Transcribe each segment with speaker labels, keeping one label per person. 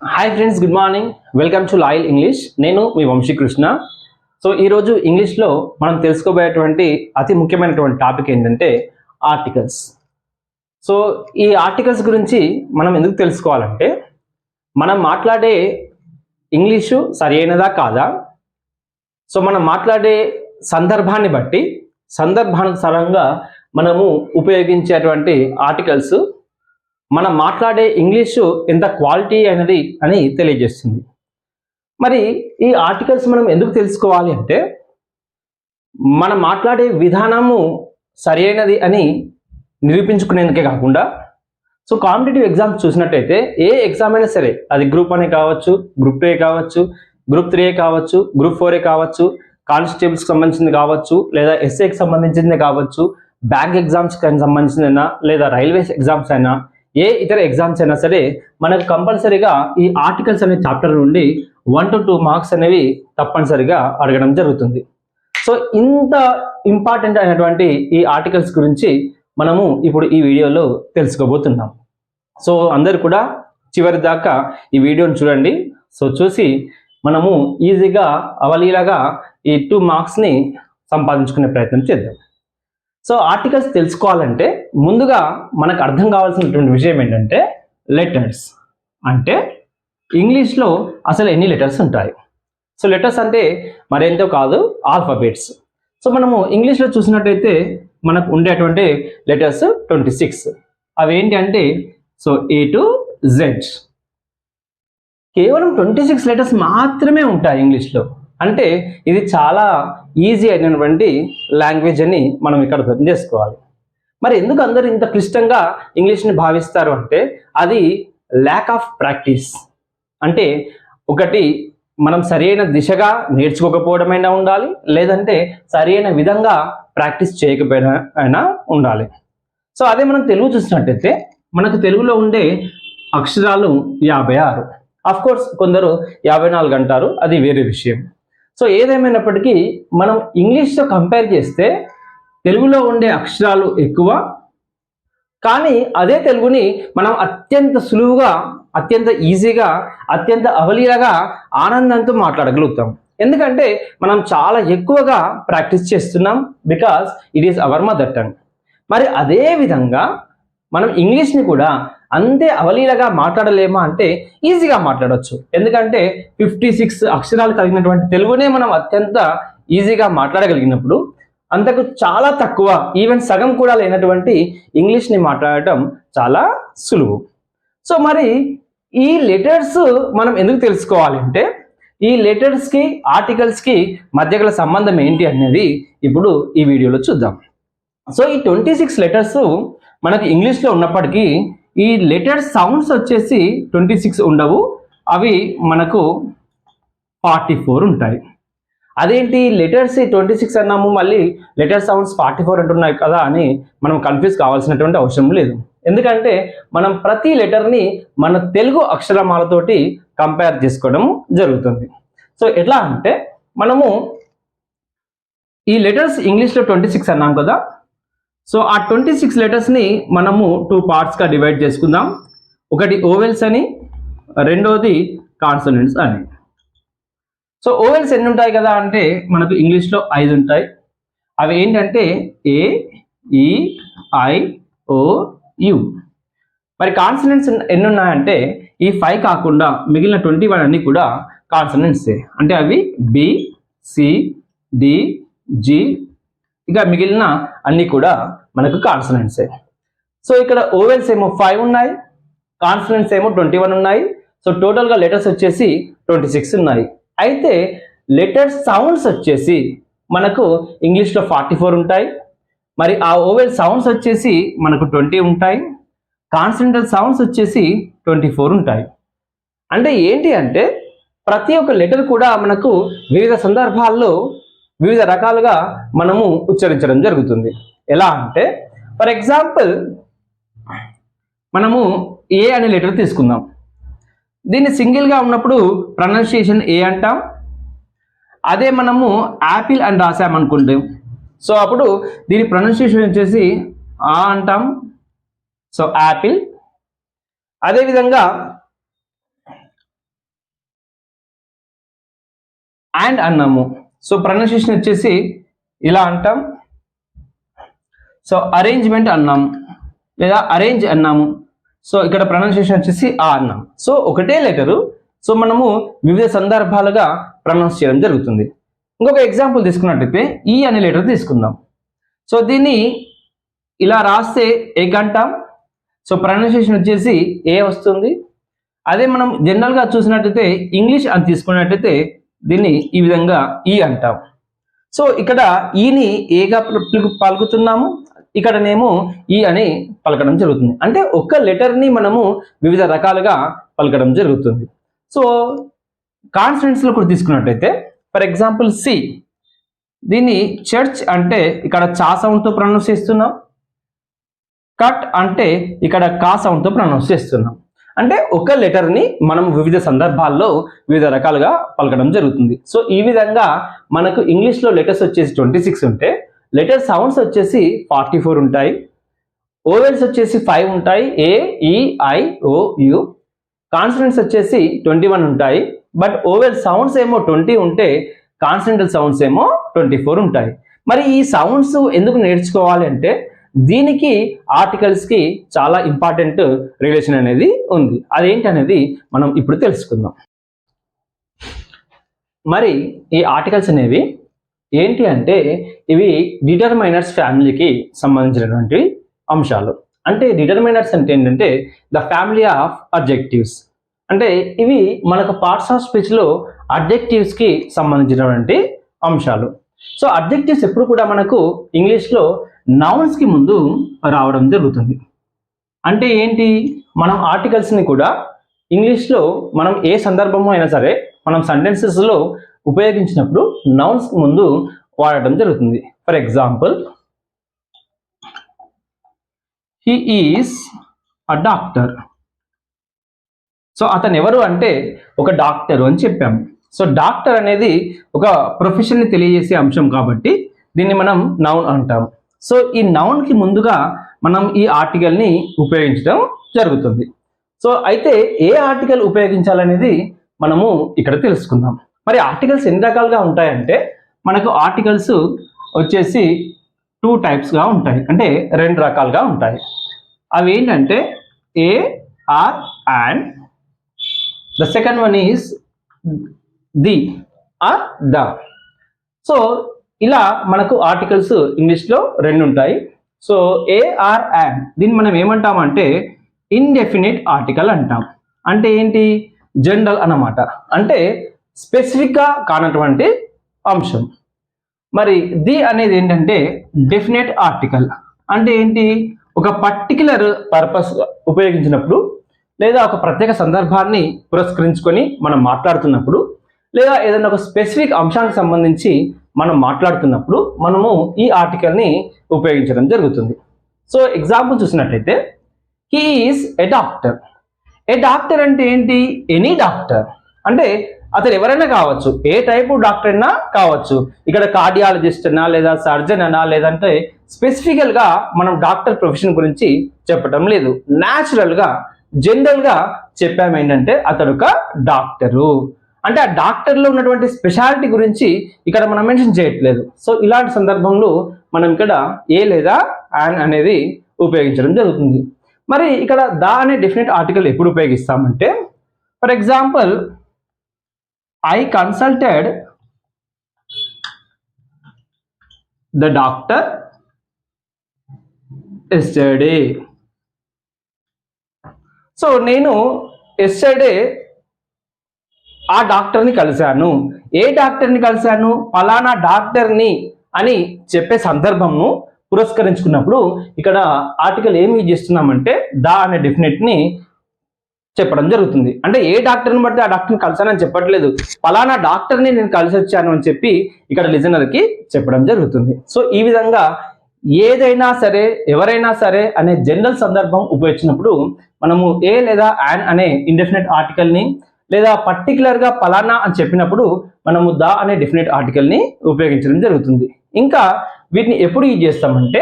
Speaker 1: Hi friends, good morning. Welcome to loyal English. నేను మీ Vamsikrishna. So ఈరోజు ఇంగ్లీష్లో మనం తెలుసుకోబోయేటువంటి అతి ముఖ్యమైనటువంటి టాపిక్ ఏంటంటే ఆర్టికల్స్. సో ఈ ఆర్టికల్స్ గురించి మనం ఎందుకు తెలుసుకోవాలంటే, మనం మాట్లాడే ఇంగ్లీషు సరైనదా కాదా, సో మనం మాట్లాడే సందర్భాన్ని బట్టి సందర్భానుసారంగా మనము ఉపయోగించేటువంటి ఆర్టికల్స్ మనం మాట్లాడే ఇంగ్లీషు ఎంత క్వాలిటీ అయినది అని తెలియజేస్తుంది. మరి ఈ ఆర్టికల్స్ మనం ఎందుకు తెలుసుకోవాలి అంటే, మనం మాట్లాడే విధానము సరైనది అని నిరూపించుకునేందుకే కాకుండా, సో కాంపిటేటివ్ ఎగ్జామ్స్ చూసినట్టయితే ఏ ఎగ్జామ్ అయినా సరే, అది గ్రూప్ 1 కావచ్చు, గ్రూప్ 2 కావచ్చు, గ్రూప్ 3 కావచ్చు, గ్రూప్ 4 కావచ్చు, కానిస్టేబుల్స్కి సంబంధించింది కావచ్చు, లేదా ఎస్ఏకి సంబంధించింది కావచ్చు, బ్యాంక్ ఎగ్జామ్స్కి సంబంధించిందైనా, లేదా రైల్వేస్ ఎగ్జామ్స్ అయినా, ఏ ఇతర ఎగ్జామ్స్ అయినా సరే మనకు కంపల్సరీగా ఈ ఆర్టికల్స్ అనే చాప్టర్ నుండి 1 to 2 మార్క్స్ అనేవి తప్పనిసరిగా అడగడం జరుగుతుంది. సో ఇంత ఇంపార్టెంట్ అయినటువంటి ఈ ఆర్టికల్స్ గురించి మనము ఇప్పుడు ఈ వీడియోలో తెలుసుకోబోతున్నాం. సో అందరు కూడా చివరి దాకా ఈ వీడియోని చూడండి. సో చూసి మనము ఈజీగా అవలీలగా ఈ 2 మార్క్స్ని సంపాదించుకునే ప్రయత్నం చేద్దాం. సో ఆర్టికల్స్ తెలుసుకోవాలంటే ముందుగా మనకు అర్థం కావాల్సినటువంటి విషయం ఏంటంటే, లెటర్స్ అంటే ఇంగ్లీష్లో అసలు ఎన్ని లెటర్స్ ఉంటాయి. సో లెటర్స్ అంటే మరేంతో కాదు, ఆల్ఫాబెట్స్. సో మనము ఇంగ్లీష్లో చూసినట్టయితే మనకు ఉండేటువంటి లెటర్స్ 26. అవి ఏంటి అంటే, సో A to Z. కేవలం 26 లెటర్స్ మాత్రమే ఉంటాయి ఇంగ్లీష్లో. అంటే ఇది చాలా ఈజీ అయినటువంటి లాంగ్వేజ్ అని మనం ఇక్కడ అర్థం చేసుకోవాలి. మరి ఎందుకు అందరూ ఇంత క్లిష్టంగా ఇంగ్లీష్ని భావిస్తారు అంటే, అది ల్యాక్ ఆఫ్ ప్రాక్టీస్. అంటే ఒకటి, మనం సరైన దిశగా నేర్చుకోకపోవడమైనా ఉండాలి, లేదంటే సరైన విధంగా ప్రాక్టీస్ చేయకపోయినా ఉండాలి. సో అదే మనం తెలుగు చూసినట్టయితే మనకు తెలుగులో ఉండే అక్షరాలు 56. అఫ్ కోర్స్ కొందరు 54 అంటారు, అది వేరే విషయం. సో ఏదేమైనప్పటికీ మనం ఇంగ్లీష్తో కంపేర్ చేస్తే తెలుగులో ఉండే అక్షరాలు ఎక్కువ, కానీ అదే తెలుగుని మనం అత్యంత సులువుగా, అత్యంత ఈజీగా, అత్యంత అవలీలగా ఆనందంతో మాట్లాడగలుగుతాం. ఎందుకంటే మనం చాలా ఎక్కువగా ప్రాక్టీస్ చేస్తున్నాం, because it is our mother tongue. మరి అదే విధంగా మనం ఇంగ్లీష్ని కూడా అంతే అవలీలగా మాట్లాడలేమా అంటే ఈజీగా మాట్లాడవచ్చు. ఎందుకంటే 56 అక్షరాలు కలిగినటువంటి తెలుగునే మనం అత్యంత ఈజీగా మాట్లాడగలిగినప్పుడు, అంతకు చాలా తక్కువ, ఈవెన్ సగం కూడా లేనటువంటి ఇంగ్లీష్ని మాట్లాడటం చాలా సులువు. సో మరి ఈ లెటర్స్ మనం ఎందుకు తెలుసుకోవాలి అంటే, ఈ లెటర్స్కి ఆర్టికల్స్కి మధ్య గల సంబంధం ఏంటి అనేది ఇప్పుడు ఈ వీడియోలో చూద్దాం. సో ఈ 26 లెటర్స్ మనకి ఇంగ్లీష్లో ఉన్నప్పటికీ ఈ లెటర్ సౌండ్స్ వచ్చేసి 26 ఉండవు, అవి మనకు 44 ఉంటాయి. అదేంటి లెటర్స్ 26 అన్నాము, మళ్ళీ లెటర్ సౌండ్స్ 44 అంటున్నాయి కదా అని మనం కన్ఫ్యూజ్ కావాల్సినటువంటి అవసరం లేదు. ఎందుకంటే మనం ప్రతి లెటర్ని మన తెలుగు అక్షరమాలతోటి కంపేర్ చేసుకోవడం జరుగుతుంది. సో ఎట్లా అంటే, మనము ఈ లెటర్స్ ఇంగ్లీష్లో 26 అన్నాం కదా, సో ఆ 26 లెటర్స్ని మనము 2 పార్ట్స్గా డివైడ్ చేసుకుందాం. ఒకటి ఓవెల్స్ అని, రెండోది కాన్సనెంట్స్ అని. సో ఓవెల్స్ ఎన్ని ఉంటాయి కదా అంటే మనకు ఇంగ్లీష్లో 5 ఉంటాయి. అవి ఏంటంటే ఏ, ఈ, ఐ, ఓ, యు. మరి కాన్సనెంట్స్ ఎన్ని ఉన్నాయంటే ఈ 5 కాకుండా మిగిలిన 21 అన్ని కూడా కాన్సనెంట్సే. అంటే అవి బి, సి, డి, జి, ఇక మిగిలిన అన్ని కూడా మనకు కాన్సనెంట్సే. సో ఇక్కడ ఓవెల్స్ ఏమో 5 ఉన్నాయి, కాన్సనెంట్స్ ఏమో 21 ఉన్నాయి. సో టోటల్గా లెటర్స్ వచ్చేసి 26 ఉన్నాయి. అయితే లెటర్ సౌండ్స్ వచ్చేసి మనకు ఇంగ్లీష్లో 44 ఉంటాయి. మరి ఆ ఓవెల్ సౌండ్స్ వచ్చేసి మనకు 20 ఉంటాయి. కాన్సనెంటల్ సౌండ్స్ వచ్చేసి 24 ఉంటాయి. అంటే ఏంటి అంటే, ప్రతి ఒక్క లెటర్ కూడా మనకు వివిధ సందర్భాల్లో వివిధ రకాలుగా మనము ఉచ్చరించడం జరుగుతుంది. ఎలా అంటే, ఫర్ ఎగ్జాంపుల్ మనము ఏ అనే లెటర్ తీసుకుందాం. దీన్ని సింగిల్గా ఉన్నప్పుడు ప్రొనౌన్సియేషన్ ఏ అంటాం. అదే మనము యాపిల్ అని రాసామనుకుంటే, సో అప్పుడు దీని ప్రొనౌన్సియేషన్ వచ్చేసి ఆ అంటాం. So Apple. అదేవిధంగా అండ్ అన్నాము. సో ప్రొనౌన్సియేషన్ వచ్చేసి ఇలా అంటాం. సో అరేంజ్మెంట్ అన్నాము లేదా అరేంజ్ అన్నాము. సో ఇక్కడ ప్రొనౌన్సియేషన్ వచ్చేసి ఆ అన్నాం. సో ఒకటే లెటరు, సో మనము వివిధ సందర్భాలుగా ప్రొనౌన్స్ చేయడం జరుగుతుంది. ఇంకొక ఎగ్జాంపుల్ తీసుకున్నట్టయితే ఈ అనే లెటర్ తీసుకుందాం. సో దీన్ని ఇలా రాస్తే ఎగ్ అంటాం. సో ప్రొనౌన్సియేషన్ వచ్చేసి ఏ వస్తుంది. అదే మనం జనరల్గా చూసినట్టయితే ఇంగ్లీష్ అని తీసుకున్నట్టయితే దీన్ని ఈ విధంగా ఈ అంటాం. సో ఇక్కడ ఈని ఏగా పలుకుతున్నాము, ఇక్కడనేమో ఈ అని పలకడం జరుగుతుంది. అంటే ఒక్క లెటర్ని మనము వివిధ రకాలుగా పలకడం జరుగుతుంది. సో కాన్సనెంట్స్లో కూడా తీసుకున్నట్టయితే ఫర్ ఎగ్జాంపుల్ సి, దీన్ని చర్చ్ అంటే ఇక్కడ చా సౌండ్తో ప్రొనౌన్స్ చేస్తున్నాం. కట్ అంటే ఇక్కడ కా సౌండ్తో ప్రొనౌన్స్ చేస్తున్నాం. అంటే ఒక లెటర్ని మనం వివిధ సందర్భాల్లో వివిధ రకాలుగా పలకడం జరుగుతుంది. సో ఈ విధంగా మనకు ఇంగ్లీష్లో లెటర్స్ వచ్చేసి 26 ఉంటే లెటర్ సౌండ్స్ వచ్చేసి 44 ఉంటాయి. ఓవెల్స్ వచ్చేసి 5 ఉంటాయి, ఏ, ఈ, ఐ, ఓ, యు. కాన్సనెంట్స్ వచ్చేసి 21 ఉంటాయి. బట్ ఓవెల్ సౌండ్స్ ఏమో 20 ఉంటే కాన్సనెంటల్ సౌండ్స్ ఏమో 24 ఉంటాయి. మరి ఈ సౌండ్స్ ఎందుకు నేర్చుకోవాలి అంటే దీనికి ఆర్టికల్స్ కి చాలా ఇంపార్టెంట్ రిలేషన్ అనేది ఉంది. అదేంటి అనేది మనం ఇప్పుడు తెలుసుకుందాం. మరి ఈ ఆర్టికల్స్ అనేవి ఏంటి అంటే ఇవి డిటర్మైనర్స్ ఫ్యామిలీకి సంబంధించినటువంటి అంశాలు. అంటే డిటర్మైనర్స్ అంటే ఏంటంటే ద ఫ్యామిలీ ఆఫ్ అడ్జెక్టివ్స్. అంటే ఇవి మనకు పార్ట్స్ ఆఫ్ స్పీచ్లో అడ్జెక్టివ్స్కి సంబంధించినటువంటి అంశాలు. సో అడ్జెక్టివ్స్ ఎప్పుడు కూడా మనకు ఇంగ్లీష్లో నౌన్స్కి ముందు రావడం జరుగుతుంది. అంటే ఏంటి, మనం ఆర్టికల్స్ని కూడా ఇంగ్లీష్లో మనం ఏ సందర్భంలో అయినా సరే మనం సెంటెన్సెస్లో ఉపయోగించినప్పుడు నౌన్స్కి ముందు వాడటం జరుగుతుంది. For example, he is a doctor. So అతను ఎవరు అంటే ఒక డాక్టర్ అని చెప్పాము. సో డాక్టర్ అనేది ఒక ప్రొఫెషన్ని తెలియజేసే అంశం కాబట్టి దీన్ని మనం నౌన్ అంటాం. సో ఈ నౌన్కి ముందుగా మనం ఈ ఆర్టికల్ని ఉపయోగించడం జరుగుతుంది. సో అయితే ఏ ఆర్టికల్ ఉపయోగించాలనేది మనము ఇక్కడ తెలుసుకుందాం. మరి ఆర్టికల్స్ ఎన్ని రకాలుగా ఉంటాయంటే మనకు ఆర్టికల్స్ వచ్చేసి 2 టైప్స్గా ఉంటాయి, అంటే 2 రకాలుగా ఉంటాయి. అవి ఏంటంటే a, are, an. The second one is the ఆర్ ద. సో ఇలా మనకు ఆర్టికల్స్ ఇంగ్లీష్లో 2 ఉంటాయి. సో ఏ, ఆర్, అండ్ దీన్ని మనం ఏమంటామంటే ఇండెఫినిట్ ఆర్టికల్ అంటాం. అంటే ఏంటి, జనరల్ అన్నమాట, అంటే స్పెసిఫిక్గా కానటువంటి అంశం. మరి ది అనేది ఏంటంటే డెఫినెట్ ఆర్టికల్. అంటే ఏంటి, ఒక పర్టికులర్ పర్పస్ ఉపయోగించినప్పుడు లేదా ఒక ప్రత్యేక సందర్భాన్ని పురస్కరించుకొని మనం మాట్లాడుతున్నప్పుడు లేదా ఏదైనా ఒక స్పెసిఫిక్ అంశానికి సంబంధించి మనం మాట్లాడుతున్నప్పుడు మనము ఈ ఆర్టికల్ని ఉపయోగించడం జరుగుతుంది. సో ఎగ్జాంపుల్ చూసినట్టయితే he is a doctor. A doctor అంటే ఏంటి, ఎనీ డాక్టర్. అంటే అతను ఎవరైనా కావచ్చు, ఏ టైపు డాక్టర్ అయినా కావచ్చు. ఇక్కడ కార్డియాలజిస్ట్ అనా లేదా సర్జన్ అనా లేదంటే స్పెసిఫికల్గా మనం డాక్టర్ ప్రొఫెషన్ గురించి చెప్పటం లేదు. న్యాచురల్గా జనరల్గా చెప్పాము ఏంటంటే అతడు ఒక డాక్టరు. అంటే ఆ డాక్టర్లో ఉన్నటువంటి స్పెషాలిటీ గురించి ఇక్కడ మనం మెన్షన్ చేయట్లేదు. సో ఇలాంటి సందర్భంలో మనం ఇక్కడ ఏ లేదా యాన్ అనేది ఉపయోగించడం జరుగుతుంది. మరి ఇక్కడ ద అనే డెఫినెట్ ఆర్టికల్ ఎప్పుడు ఉపయోగిస్తామంటే for example, I consulted the doctor yesterday. So నేను ఎస్టర్డే ఆ డాక్టర్ని కలిశాను. ఏ డాక్టర్ని కలిశాను, ఫలానా డాక్టర్ని అని చెప్పే సందర్భంను పురస్కరించుకున్నప్పుడు ఇక్కడ ఆర్టికల్ ఏమి యూజ్ చేస్తున్నామంటే ద అనే డెఫినెట్ని చెప్పడం జరుగుతుంది. అంటే ఏ డాక్టర్ని బట్టి ఆ డాక్టర్ని కలిశానని చెప్పట్లేదు, ఫలానా డాక్టర్ని నేను కలిసి వచ్చాను అని చెప్పి ఇక్కడ లిజనర్కి చెప్పడం జరుగుతుంది. సో ఈ విధంగా ఏదైనా సరే ఎవరైనా సరే అనే జనరల్ సందర్భం ఉపయోగించినప్పుడు మనము ఏ లేదా యాన్ అనే ఇండెఫినెట్ ఆర్టికల్ని లేదా పర్టికులర్గా పలానా అని చెప్పినప్పుడు మనము ద అనే డెఫినెట్ ఆర్టికల్ని ఉపయోగించడం జరుగుతుంది. ఇంకా వీటిని ఎప్పుడు యూజ్ చేస్తామంటే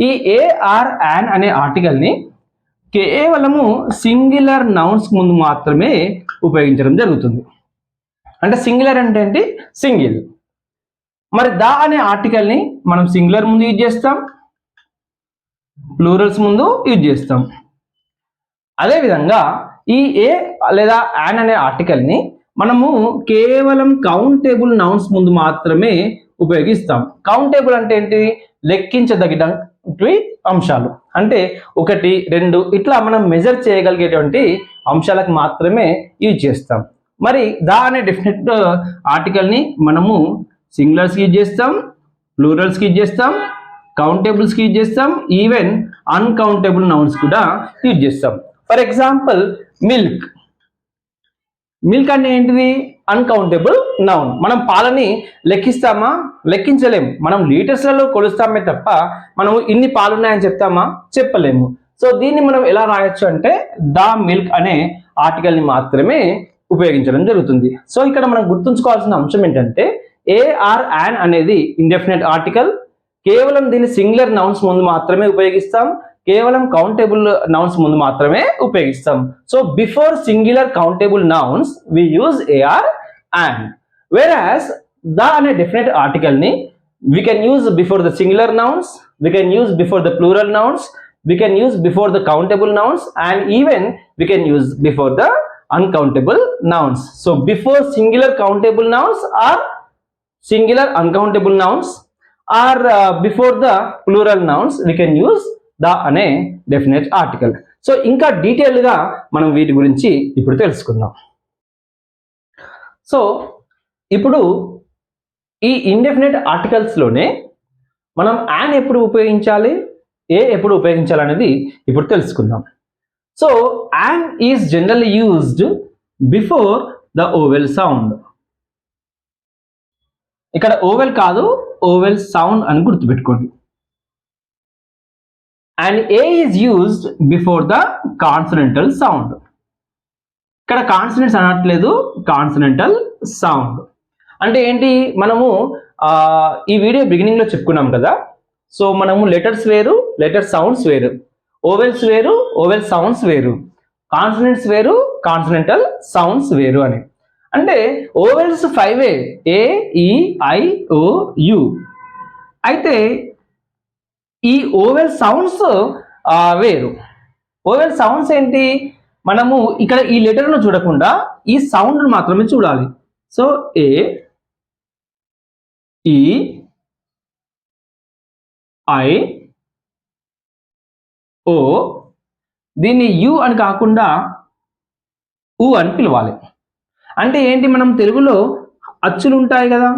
Speaker 1: ఈ ఏ, ఆర్, యాన్ అనే ఆర్టికల్ని కేవలము సింగులర్ నౌన్స్ ముందు మాత్రమే ఉపయోగించడం జరుగుతుంది. అంటే సింగులర్ అంటే ఏంటి? సింగిల్. మరి ద అనే ఆర్టికల్ని మనం సింగులర్ ముందు యూజ్ చేస్తాం, ప్లూరల్స్ ముందు యూజ్ చేస్తాం. అదేవిధంగా ఈ ఏ లేదా యాన్ అనే ఆర్టికల్ని మనము కేవలం కౌంటేబుల్ నౌన్స్ ముందు మాత్రమే ఉపయోగిస్తాం. కౌంటేబుల్ అంటే ఏంటి? లెక్కించదగినటువంటి అంశాలు. అంటే 1, 2 ఇట్లా మనం మెజర్ చేయగలిగేటువంటి అంశాలకు మాత్రమే యూజ్ చేస్తాం. మరి ద అనే డెఫినెట్ ఆర్టికల్ని మనము సింగులర్స్కి యూజ్ చేస్తాం, ప్లూరల్స్కి యూజ్ చేస్తాం, కౌంటేబుల్స్కి యూజ్ చేస్తాం, ఈవెన్ అన్కౌంటబుల్ నౌన్స్ కూడా యూజ్ చేస్తాం. For example milk. మిల్క్ అంటే ఏంటిది? Uncountable noun. మనం పాలని లెక్కిస్తామా? లెక్కించలేము. మనం లీటర్స్లలో కొలుస్తామే తప్ప మనం ఇన్ని పాలు ఉన్నాయని చెప్తామా? చెప్పలేము. సో దీన్ని మనం ఎలా రాయొచ్చు అంటే ద మిల్క్ అనే ఆర్టికల్ని మాత్రమే ఉపయోగించడం జరుగుతుంది. సో ఇక్కడ మనం గుర్తుంచుకోవాల్సిన అంశం ఏంటంటే ఏ ఆర్ యాన్ అనేది ఇండెఫినెట్ ఆర్టికల్. కేవలం దీన్ని సింగులర్ నౌన్స్ ముందు మాత్రమే ఉపయోగిస్తాం, కేవలం కౌంటబుల్ నౌన్స్ ముందు మాత్రమే ఉపయోగిస్తాం. So before singular countable nouns we use a or an. Whereas the అనే డెఫినెట్ ఆర్టికల్ ని we can use before the singular nouns, we can use before the plural nouns, we can use before the countable nouns, and even we can use before the uncountable nouns. So before singular countable nouns or singular uncountable nouns or before the plural nouns we can use the అనే definite article. So ఇంకా detail గా మనం వీటి గురించి ఇప్పుడు తెలుసుకుందాం. So ఇప్పుడు ఈ ఇండెఫినెట్ ఆర్టికల్స్ లోనే మనం యాన్ ఎప్పుడు ఉపయోగించాలి, ఏ ఎప్పుడు ఉపయోగించాలి అనేది ఇప్పుడు తెలుసుకుందాం. So an is generally used before the vowel sound. ఇక్కడ ఓవెల్ కాదు, ఓవెల్ సౌండ్ అని గుర్తుపెట్టుకోండి. And a is used before the consonantal sound. ఇక్కడ కాన్సనెంట్స్ అనట్లేదు, కాన్సనెంటల్ సౌండ్. అంటే ఏంటి? మనము ఈ వీడియో బిగినింగ్ లో చెప్పుకున్నాం కదా. సో మనము లెటర్స్ వేరు, లెటర్ సౌండ్స్ వేరు, ఓవెల్స్ వేరు, ఓవెల్ సౌండ్స్ వేరు, కాన్సనెంట్స్ వేరు, కాన్సనెంటల్ సౌండ్స్ వేరు అని. అంటే ఓవెల్స్ 5 ఏ, ఈ, ఐ, ఓ, యు. అయితే ఈ ఓవెల్ సౌండ్స్ వేరు. ఓవెల్ సౌండ్స్ ఏంటి? మనము ఇక్కడ ఈ లెటర్ను చూడకుండా ఈ సౌండ్ మాత్రమే చూడాలి. సో ఏ, ఈ, ఐ, ఓ, దీన్ని యు అని కాకుండా ఊ అని పిలవాలి. అంటే ఏంటి? మనం తెలుగులో అచ్చులు ఉంటాయి కదా.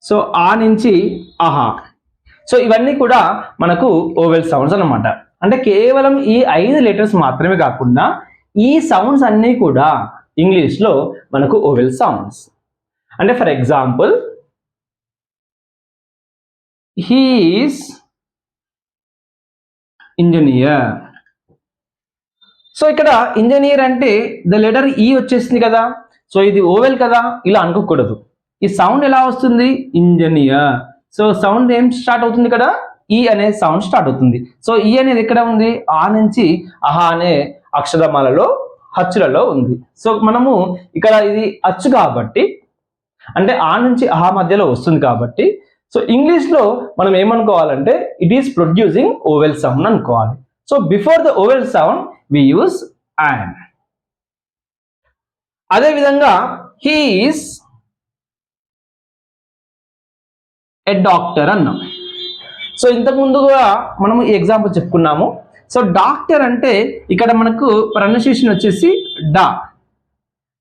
Speaker 1: సో ఆ నుంచి ఆహా. సో ఇవన్నీ కూడా మనకు ఓవెల్ సౌండ్స్ అన్నమాట. అంటే కేవలం ఈ 5 లెటర్స్ మాత్రమే కాకుండా ఈ సౌండ్స్ అన్నీ కూడా ఇంగ్లీష్లో మనకు ఓవెల్ సౌండ్స్. అంటే for example he is engineer. So ఇక్కడ ఇంజనీర్ అంటే ద లెటర్ ఈ వచ్చేసింది కదా. సో ఇది ఓవెల్ కదా, ఇలా అనుకోకూడదు. ఈ సౌండ్ ఎలా వస్తుంది? ఇంజనీర్. సో సౌండ్ ఏం స్టార్ట్ అవుతుంది? ఇక్కడ ఈ అనే సౌండ్ స్టార్ట్ అవుతుంది. సో ఈ అనేది ఎక్కడ ఉంది? ఆ నుంచి అహా అనే అక్షరమాలలో హచ్చులలో ఉంది. సో మనము ఇక్కడ ఇది అచ్చు కాబట్టి, అంటే ఆ నుంచి అహా మధ్యలో వస్తుంది కాబట్టి, సో ఇంగ్లీష్లో మనం ఏమనుకోవాలంటే it is producing vowel sound అనుకోవాలి. So before the vowel sound we use an. అదేవిధంగా హీ ఈస్ ఎ డాక్టర్ అన్నాం. సో ఇంతకు ముందుగా మనం ఈ ఎగ్జాంపుల్ చెప్పుకున్నాము. సో డాక్టర్ అంటే ఇక్కడ మనకు ప్రొనౌన్సియేషన్ వచ్చేసి డా.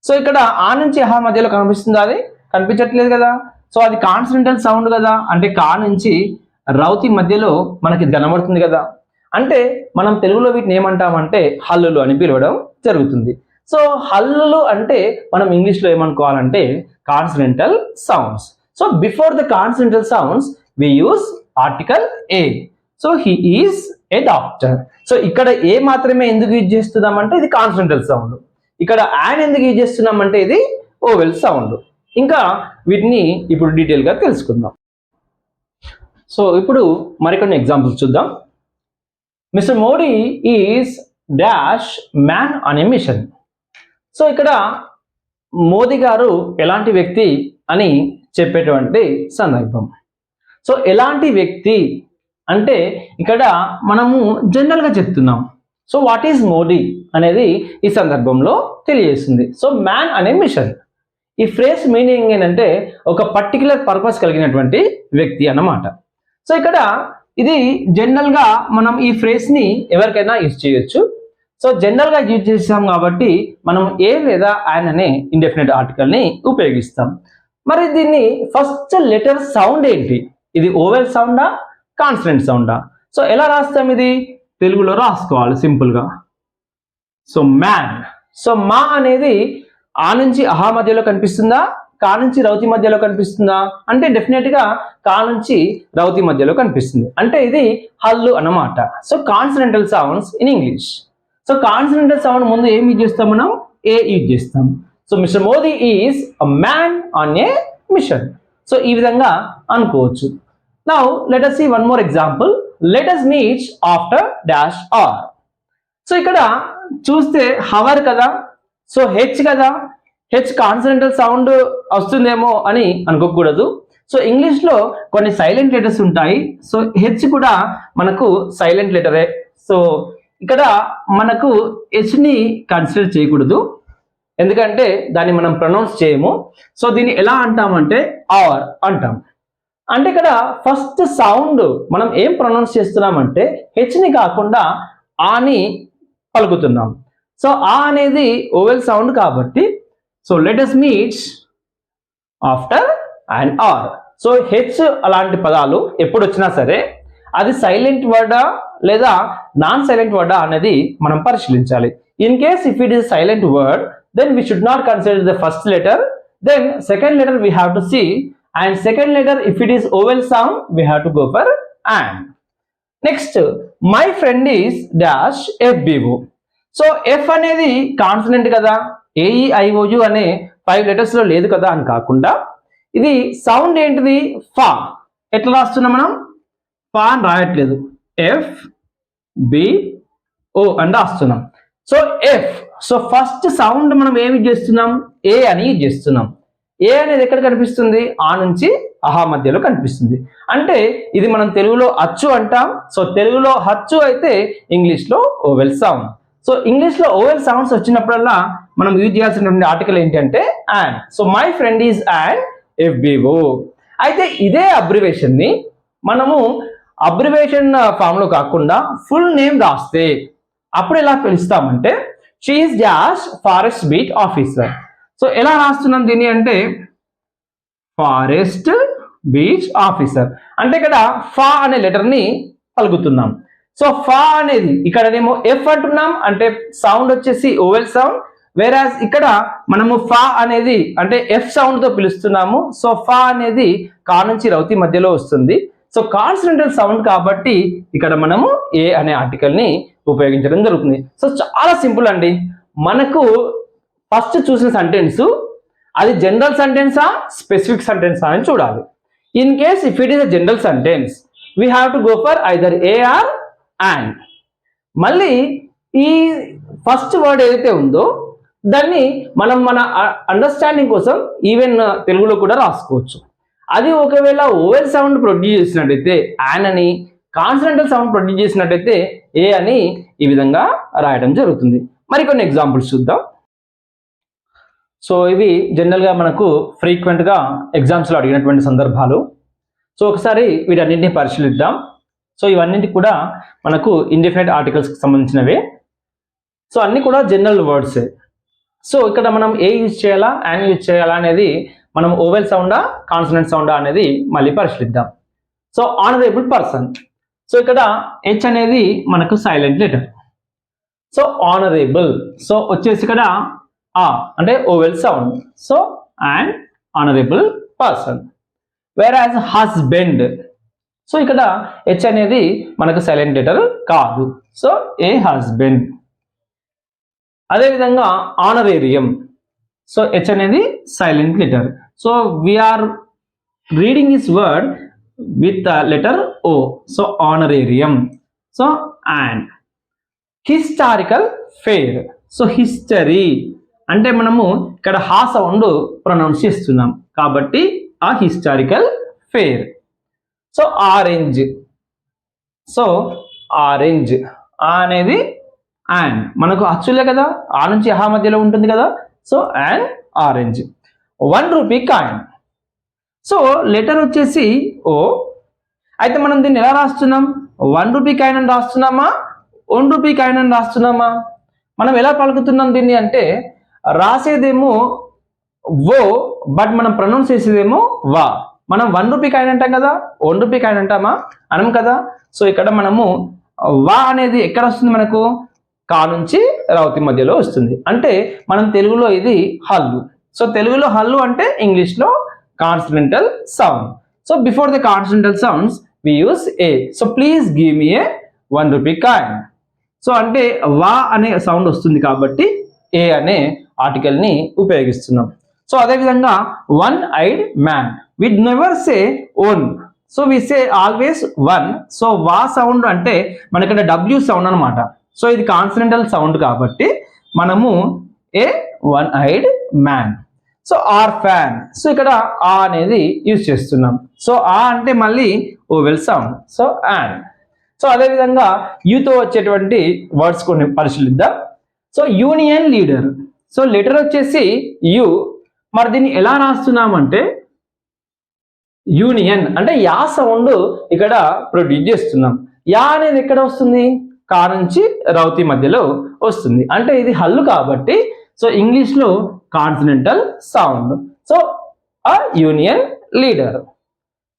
Speaker 1: సో ఇక్కడ ఆ నుంచి అహా మధ్యలో కనిపిస్తుంది, అది కనిపించట్లేదు కదా. సో అది కాన్సనెంటల్ సౌండ్ కదా. అంటే కా నుంచి రౌతి మధ్యలో మనకి ఇది కనబడుతుంది కదా. అంటే మనం తెలుగులో వీటిని ఏమంటామంటే హల్లులు అని పిలవడం జరుగుతుంది. సో హల్లులు అంటే మనం ఇంగ్లీష్లో ఏమనుకోవాలంటే consonantal sounds. So before the consonantal sounds we use article a. So he is a doctor. So ఇక్కడ ఏ మాత్రమే ఎందుకు యూజ్ చేస్తున్నామంటే ఇది కాన్సనెంటల్ సౌండ్. ఇక్కడ యాన్ ఎందుకు యూజ్ చేస్తున్నామంటే ఇది ఓవెల్ సౌండ్. ఇంకా వీటిని ఇప్పుడు డీటెయిల్గా తెలుసుకుందాం. సో ఇప్పుడు మరికొన్ని ఎగ్జాంపుల్స్ చూద్దాం. Mister Modi is dash man on a mission. So ఇక్కడ మోదీ గారు ఎలాంటి వ్యక్తి అని చెప్పేటువంటి సందర్భం. సో ఎలాంటి వ్యక్తి అంటే ఇక్కడ మనము జనరల్గా చెప్తున్నాం. సో వాట్ ఈజ్ మోడీ అనేది ఈ సందర్భంలో తెలియజేస్తుంది. సో మ్యాన్ అనే మిషన్. ఈ ఫ్రేజ్ మీనింగ్ ఏంటంటే ఒక పర్టికులర్ పర్పస్ కలిగినటువంటి వ్యక్తి అన్నమాట. సో ఇక్కడ ఇది జనరల్గా మనం ఈ ఫ్రేజ్ని ఎవరికైనా యూజ్ చేయొచ్చు. సో జనరల్గా యూజ్ చేస్తాం కాబట్టి మనం ఏ లేదా ఆయన అనే ఇండెఫినెట్ ఆర్టికల్ని ఉపయోగిస్తాం. మరి దీన్ని ఫస్ట్ లెటర్ సౌండ్ ఏంటి? ఇది ఓవెల్ సౌండా, కాన్సనెంట్ సౌండా? సో ఎలా రాస్తాం? ఇది తెలుగులో రాసుకోవాలి సింపుల్గా. So man. సో మా అనేది ఆ నుంచి అహా మధ్యలో కనిపిస్తుందా, కా నుంచి రౌతి మధ్యలో కనిపిస్తుందా అంటే డెఫినెట్గా కా నుంచి రౌతి మధ్యలో కనిపిస్తుంది. అంటే ఇది హల్లు అన్నమాట. So consonantal sounds in English. So consonantal sound ముందు ఏం యూజ్ చేస్తాం? మనం ఏ యూజ్ చేస్తాం. So mister Modi is a man on a mission. సో ఈ విధంగా అనుకోవచ్చు. Now let us see one more example. Let us meet after dash hour. So ఇక్కడ చూస్తే హవర్ కదా, సో హెచ్ కదా, హెచ్ కాన్సనెంటల్ సౌండ్ వస్తుందేమో అని అనుకోకూడదు. సో ఇంగ్లీష్లో కొన్ని సైలెంట్ లెటర్స్ ఉంటాయి. సో హెచ్ కూడా మనకు సైలెంట్ లెటరే. సో ఇక్కడ మనకు హెచ్ని కన్సిడర్ చేయకూడదు, ఎందుకంటే దాన్ని మనం ప్రొనౌన్స్ చేయము. సో దీన్ని ఎలా అంటామంటే ఆర్ అంటాం. అంటే ఇక్కడ ఫస్ట్ సౌండ్ మనం ఏం ప్రొనౌన్స్ చేస్తున్నామంటే హెచ్ని కాకుండా ఆని పలుకుతున్నాం. సో ఆ అనేది ఓవెల్ సౌండ్ కాబట్టి so let us meet after an hour. So H అలాంటి పదాలు ఎప్పుడు వచ్చినా సరే అది సైలెంట్ వర్డా లేదా నాన్ సైలెంట్ వర్డా అనేది మనం పరిశీలించాలి. In case if it is silent word then we should not consider the first letter, then second letter we have to see, and second letter if it is vowel sound we have to go for and. Next, my friend is dash FBO. So F అనేది consonant కదా, AEIOU అనే 5 letters లో లేదు కదా అని కాకుండా ఇది sound ఏంటిది? ఫా. ఎట్లా రాస్తున్నాం మనం? ఫా అని రాయట్లేదు, FBO అని రాస్తున్నాం. So F. So first sound మనం ఏమి చేస్తున్నాం? ఏ అని చేస్తున్నాం. ఏ అనేది ఎక్కడ కనిపిస్తుంది? ఆ నుంచి అహా మధ్యలో కనిపిస్తుంది. అంటే ఇది మనం తెలుగులో అచ్చు అంటాం. సో తెలుగులో హచ్చు అయితే ఇంగ్లీష్లో ఓవెల్ సౌండ్. సో ఇంగ్లీష్లో ఓవెల్ సౌండ్స్ వచ్చినప్పుడల్లా మనం యూజ్ చేయాల్సినటువంటి ఆర్టికల్ ఏంటంటే and. So my friend is and FBO. అయితే ఇదే అబ్రివేషన్ని మనము అబ్రివేషన్ ఫామ్ లో కాకుండా ఫుల్ నేమ్ రాస్తే అప్పుడు ఎలా పిలుస్తామంటే she is dash forest beat officer. So ఎలా రాస్తున్నాం దీన్ని అంటే ఫారెస్ట్ బీచ్ ఆఫీసర్. అంటే ఇక్కడ ఫా అనే లెటర్ ని పలుకుతున్నాం. సో ఫా అనేది ఇక్కడనేమో ఎఫ్ అంటున్నాం, అంటే సౌండ్ వచ్చేసి ఓవెల్ సౌండ్. వేరాజ్ ఇక్కడ మనము ఫా అనేది అంటే ఎఫ్ సౌండ్ తో పిలుస్తున్నాము. సో ఫా అనేది కా నుంచి రౌతి మధ్యలో వస్తుంది. సో కాన్సనెంటల్ సౌండ్ కాబట్టి ఇక్కడ మనము ఏ అనే ఆర్టికల్ ని ఉపయోగించడం జరుగుతుంది. సో చాలా సింపుల్ అండి. మనకు ఫస్ట్ చూసిన సెంటెన్స్ అది జనరల్ సెంటెన్సా స్పెసిఫిక్ సెంటెన్సా అని చూడాలి. In case if it is a general sentence we have to go for either a are an. మళ్ళీ ఈ ఫస్ట్ వర్డ్ ఏదైతే ఉందో దాన్ని మనం మన అండర్స్టాండింగ్ కోసం ఈవెన్ తెలుగులో కూడా రాసుకోవచ్చు. అది ఒకవేళ ఓవెల్ సౌండ్ ప్రొడ్యూస్ చేసినట్టయితే యాన్ అని, కాన్సనెంటల్ సౌండ్ ప్రొడ్యూస్ చేసినట్టయితే ఏ అని ఈ విధంగా రాయడం జరుగుతుంది. మరి కొన్ని ఎగ్జాంపుల్స్ చూద్దాం. సో ఇవి జనరల్గా మనకు ఫ్రీక్వెంట్గా ఎగ్జామ్స్లో అడిగినటువంటి సందర్భాలు. సో ఒకసారి వీటన్నింటినీ పరిశీలిద్దాం. సో ఇవన్నింటి కూడా మనకు ఇండిఫినెట్ ఆర్టికల్స్కి సంబంధించినవే. సో అన్నీ కూడా జనరల్ వర్డ్సే. సో ఇక్కడ మనం ఏ యూజ్ చేయాలా, యాన్ యూజ్ చేయాలా అనేది మనం ఓవెల్ సౌండా కాన్సనెంట్ సౌండా అనేది మళ్ళీ పరిశీలిద్దాం. So honourable person. సో ఇక్కడ హెచ్ అనేది మనకు silent letter. So honourable. So వచ్చేసి ఇక్కడ ఆ అంటే vowel sound. So and honourable person. వేరాజ్ హస్బెండ్. సో ఇక్కడ హెచ్ అనేది మనకు సైలెంట్ లెటర్ కాదు. So a husband. అదేవిధంగా ఆనరేరియం. సో హెచ్ అనేది silent letter. So we are reading this word with letter O. So honorarium. So and historical fair. So history అంటే మనము ఇక్కడ హా సౌండ్ ప్రొనౌన్స్ చేస్తున్నాం కాబట్టి ఆ historical fair. So orange, so orange ఆ అనేది అండ్ మనకు అచ్చులే కదా, ఆ నుంచి హా మధ్యలో ఉంటుంది కదా. So and orange. 1 rupee coin. So letter వచ్చేసి ఓ. అయితే మనం దీన్ని ఎలా రాస్తున్నాం? 1 రూపీ కాయిన్ అని రాస్తున్నామా, 1 రూపీ కాయిన్ అని రాస్తున్నామా? మనం ఎలా పలుకుతున్నాం దీన్ని అంటే రాసేదేమో ఓ, బట్ మనం ప్రొనౌన్స్ చేసేదేమో వా. మనం 1 రూపీ కాయిన్ అంటాం కదా, 1 రూపీ కాయిన్ అంటామా? అనం కదా. సో ఇక్కడ మనము వా అనేది ఎక్కడ వస్తుంది మనకు? కా నుంచి రౌతి మధ్యలో వస్తుంది. అంటే మనం తెలుగులో ఇది హల్లు. సో తెలుగులో హల్లు అంటే ఇంగ్లీష్లో consonantal sound. So before the consonantal sounds we use a. So please give me a 1 rupee coin. So అంటే వా అనే సౌండ్ వస్తుంది కాబట్టి ఏ అనే ఆర్టికల్ ని ఉపయోగిస్తున్నాం. సో అదేవిధంగా 1-eyed man. We never say an. So we say always 1. So వా sound అంటే మనకి డబ్ల్యూ సౌండ్ అనమాట. సో ఇది కాన్సనెంటల్ సౌండ్ కాబట్టి మనము a 1-eyed man. So or fan. So ఇక్కడ ఆ అనేది యూజ్ చేస్తున్నాం. సో ఆ అంటే మళ్ళీ vowel sound. So and. So అదేవిధంగా యూతో వచ్చేటువంటి వర్డ్స్ కొన్ని పరిశీలిద్దాం. So union leader. So letter వచ్చేసి యు. మరి దీన్ని ఎలా రాస్తున్నామంటే యూనియన్ అంటే యా సౌండ్ ఇక్కడ ప్రొడ్యూస్ చేస్తున్నాం. యా అనేది ఎక్కడ వస్తుంది? కా నుంచి రౌతి మధ్యలో వస్తుంది. అంటే ఇది హల్లు కాబట్టి సో ఇంగ్లీష్లో consonantal sound. So a union leader.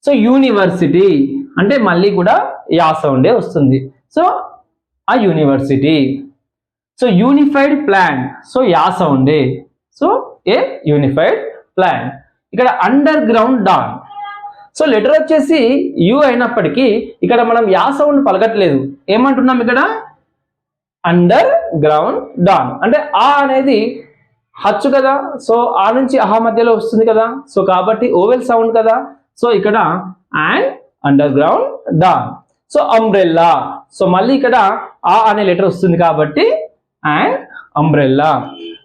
Speaker 1: So university అంటే మళ్ళీ కూడా యా సౌండే వస్తుంది. So a university. So unified plan. So యా సౌండే. So a unified plan. ఇక్కడ underground don. So letter వచ్చేసి యు అయినప్పటికీ ఇక్కడ మనం యా సౌండ్ పలకట్లేదు. ఏమంటున్నాం ఇక్కడ? Underground don. అంటే ఆ అనేది హచ్చు కదా. సో ఆ నుంచి అహా మధ్యలో వస్తుంది కదా. సో కాబట్టి ఓవెల్ సౌండ్ కదా. సో ఇక్కడ an underground don. So umbrella. So మళ్ళీ ఇక్కడ ఆ అనే లెటర్ వస్తుంది కాబట్టి an umbrella.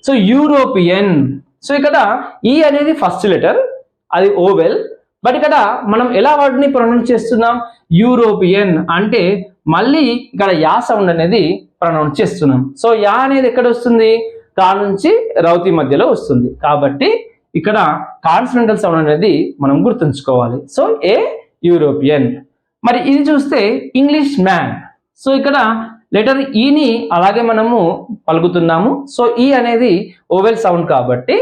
Speaker 1: So European. So ఇక్కడ ఈ అనేది ఫస్ట్ లెటర్, అది ఓవెల్. బట్ ఇక్కడ మనం ఎలా వాటిని ప్రొనౌన్స్ చేస్తున్నాం? యూరోపియన్ అంటే మళ్ళీ ఇక్కడ యా సౌండ్ అనేది ప్రొనౌన్స్ చేస్తున్నాం. సో యా అనేది ఎక్కడ వస్తుంది? కా నుంచి రౌతి మధ్యలో వస్తుంది కాబట్టి ఇక్కడ కాన్సనెంటల్ సౌండ్ అనేది మనం గుర్తుంచుకోవాలి. సో ఏ యూరోపియన్. మరి ఇది చూస్తే ఇంగ్లీష్ మ్యాన్. సో ఇక్కడ లెటర్ ఈని అలాగే మనము పలుకుతున్నాము. సో ఈ అనేది ఓవెల్ సౌండ్ కాబట్టి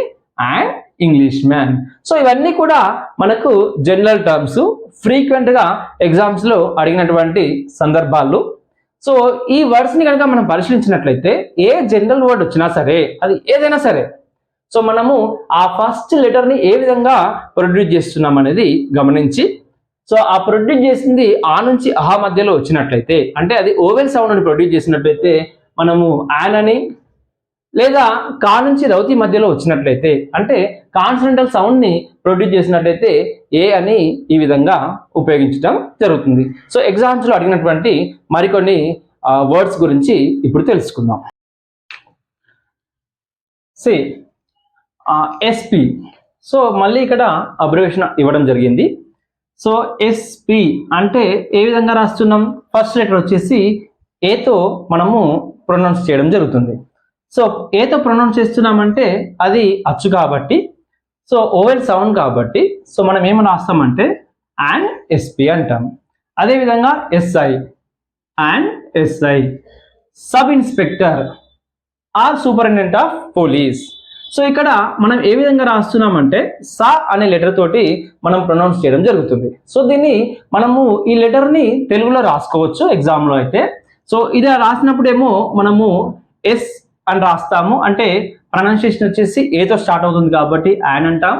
Speaker 1: అండ్ ఇంగ్లీష్ మ్యాన్. సో ఇవన్నీ కూడా మనకు జనరల్ టర్మ్స్, ఫ్రీక్వెంట్ గా ఎగ్జామ్స్ లో అడిగినటువంటి సందర్భాలు. సో ఈ వర్డ్స్ ని కనుక మనం పరిశీలించినట్లయితే ఏ జనరల్ వర్డ్ వచ్చినా సరే, అది ఏదైనా సరే, సో మనము ఆ ఫస్ట్ లెటర్ ని ఏ విధంగా ప్రొడ్యూస్ చేస్తున్నాం అనేది గమనించి, సో ఆ ప్రొడ్యూస్ చేసింది ఆ నుంచి అహా మధ్యలో వచ్చినట్లయితే, అంటే అది ఓవెల్ సౌండ్ అని ప్రొడ్యూస్ చేసినట్లయితే మనము యాన్ అని, లేదా కా నుంచి రౌతి మధ్యలో వచ్చినట్లయితే అంటే కాన్సనెంటల్ సౌండ్ ని ప్రొడ్యూస్ చేసినట్లయితే ఏ అని ఈ విధంగా ఉపయోగించడం జరుగుతుంది. సో ఎగ్జామ్స్ లో అడిగినటువంటి మరికొన్ని వర్డ్స్ గురించి ఇప్పుడు తెలుసుకుందాం. C SP. సో మళ్ళీ ఇక్కడ అబ్రివేషన్ ఇవ్వడం జరిగింది. సో ఎస్పి అంటే ఏ విధంగా రాస్తున్నాం? ఫస్ట్ లెటర్ వచ్చేసి ఏతో మనము ప్రొనౌన్స్ చేయడం జరుగుతుంది. సో ఏతో ప్రొనౌన్స్ చేస్తున్నామంటే అది అచ్చు కాబట్టి, సో ఓవెల్ సౌండ్ కాబట్టి, సో మనం ఏమని రాస్తామంటే అండ్ ఎస్పి అంటాం. అదేవిధంగా SI, an SI. Sub inspector or superintendent of police. So ఇక్కడ మనం ఏ విధంగా రాస్తున్నామంటే సా అనే లెటర్ తోటి మనం ప్రొనౌన్స్ చేయడం జరుగుతుంది. సో దీన్ని మనము ఈ లెటర్ ని తెలుగులో రాసుకోవచ్చు ఎగ్జామ్ లో అయితే. సో ఇది రాసినప్పుడేమో మనము ఎస్ అని రాస్తాము, అంటే ప్రొనౌన్సియేషన్ వచ్చేసి ఏతో స్టార్ట్ అవుతుంది కాబట్టి యాన్ అంటాం.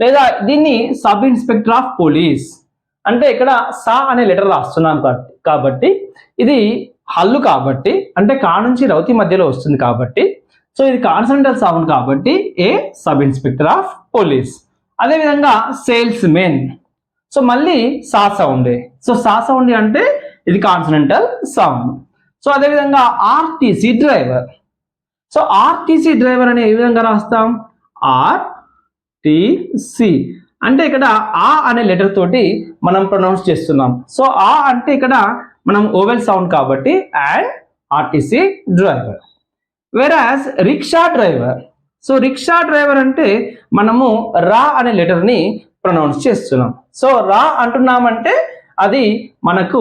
Speaker 1: లేదా దీన్ని సబ్ ఇన్స్పెక్టర్ ఆఫ్ పోలీస్ అంటే ఇక్కడ సా అనే లెటర్ రాస్తున్నాం కాబట్టి ఇది హల్లు కాబట్టి, అంటే కా నుంచి రౌతి మధ్యలో వస్తుంది కాబట్టి, సో ఇది కాన్సనెంటల్ సౌండ్ కాబట్టి ఏ సబ్ ఇన్స్పెక్టర్ ఆఫ్ పోలీస్. అదేవిధంగా సేల్స్ మెన్. సో మళ్ళీ సా సౌండే. సో సా సౌండ్ అంటే ఇది కాన్సనెంటల్ సౌండ్. సో అదేవిధంగా RTC driver. So RTC driver అనే ఏ విధంగా రాస్తాం? ఆర్టీసీ అంటే ఇక్కడ ఆ అనే లెటర్ తోటి మనం ప్రొనౌన్స్ చేస్తున్నాం. సో ఆ అంటే ఇక్కడ మనం ఓవెల్ సౌండ్ కాబట్టి and RTC driver. వెరాస్ rickshaw driver. So rickshaw driver అంటే మనము రా అనే లెటర్ ని ప్రొనౌన్స్ చేస్తున్నాం. సో రా అంటున్నామంటే అది మనకు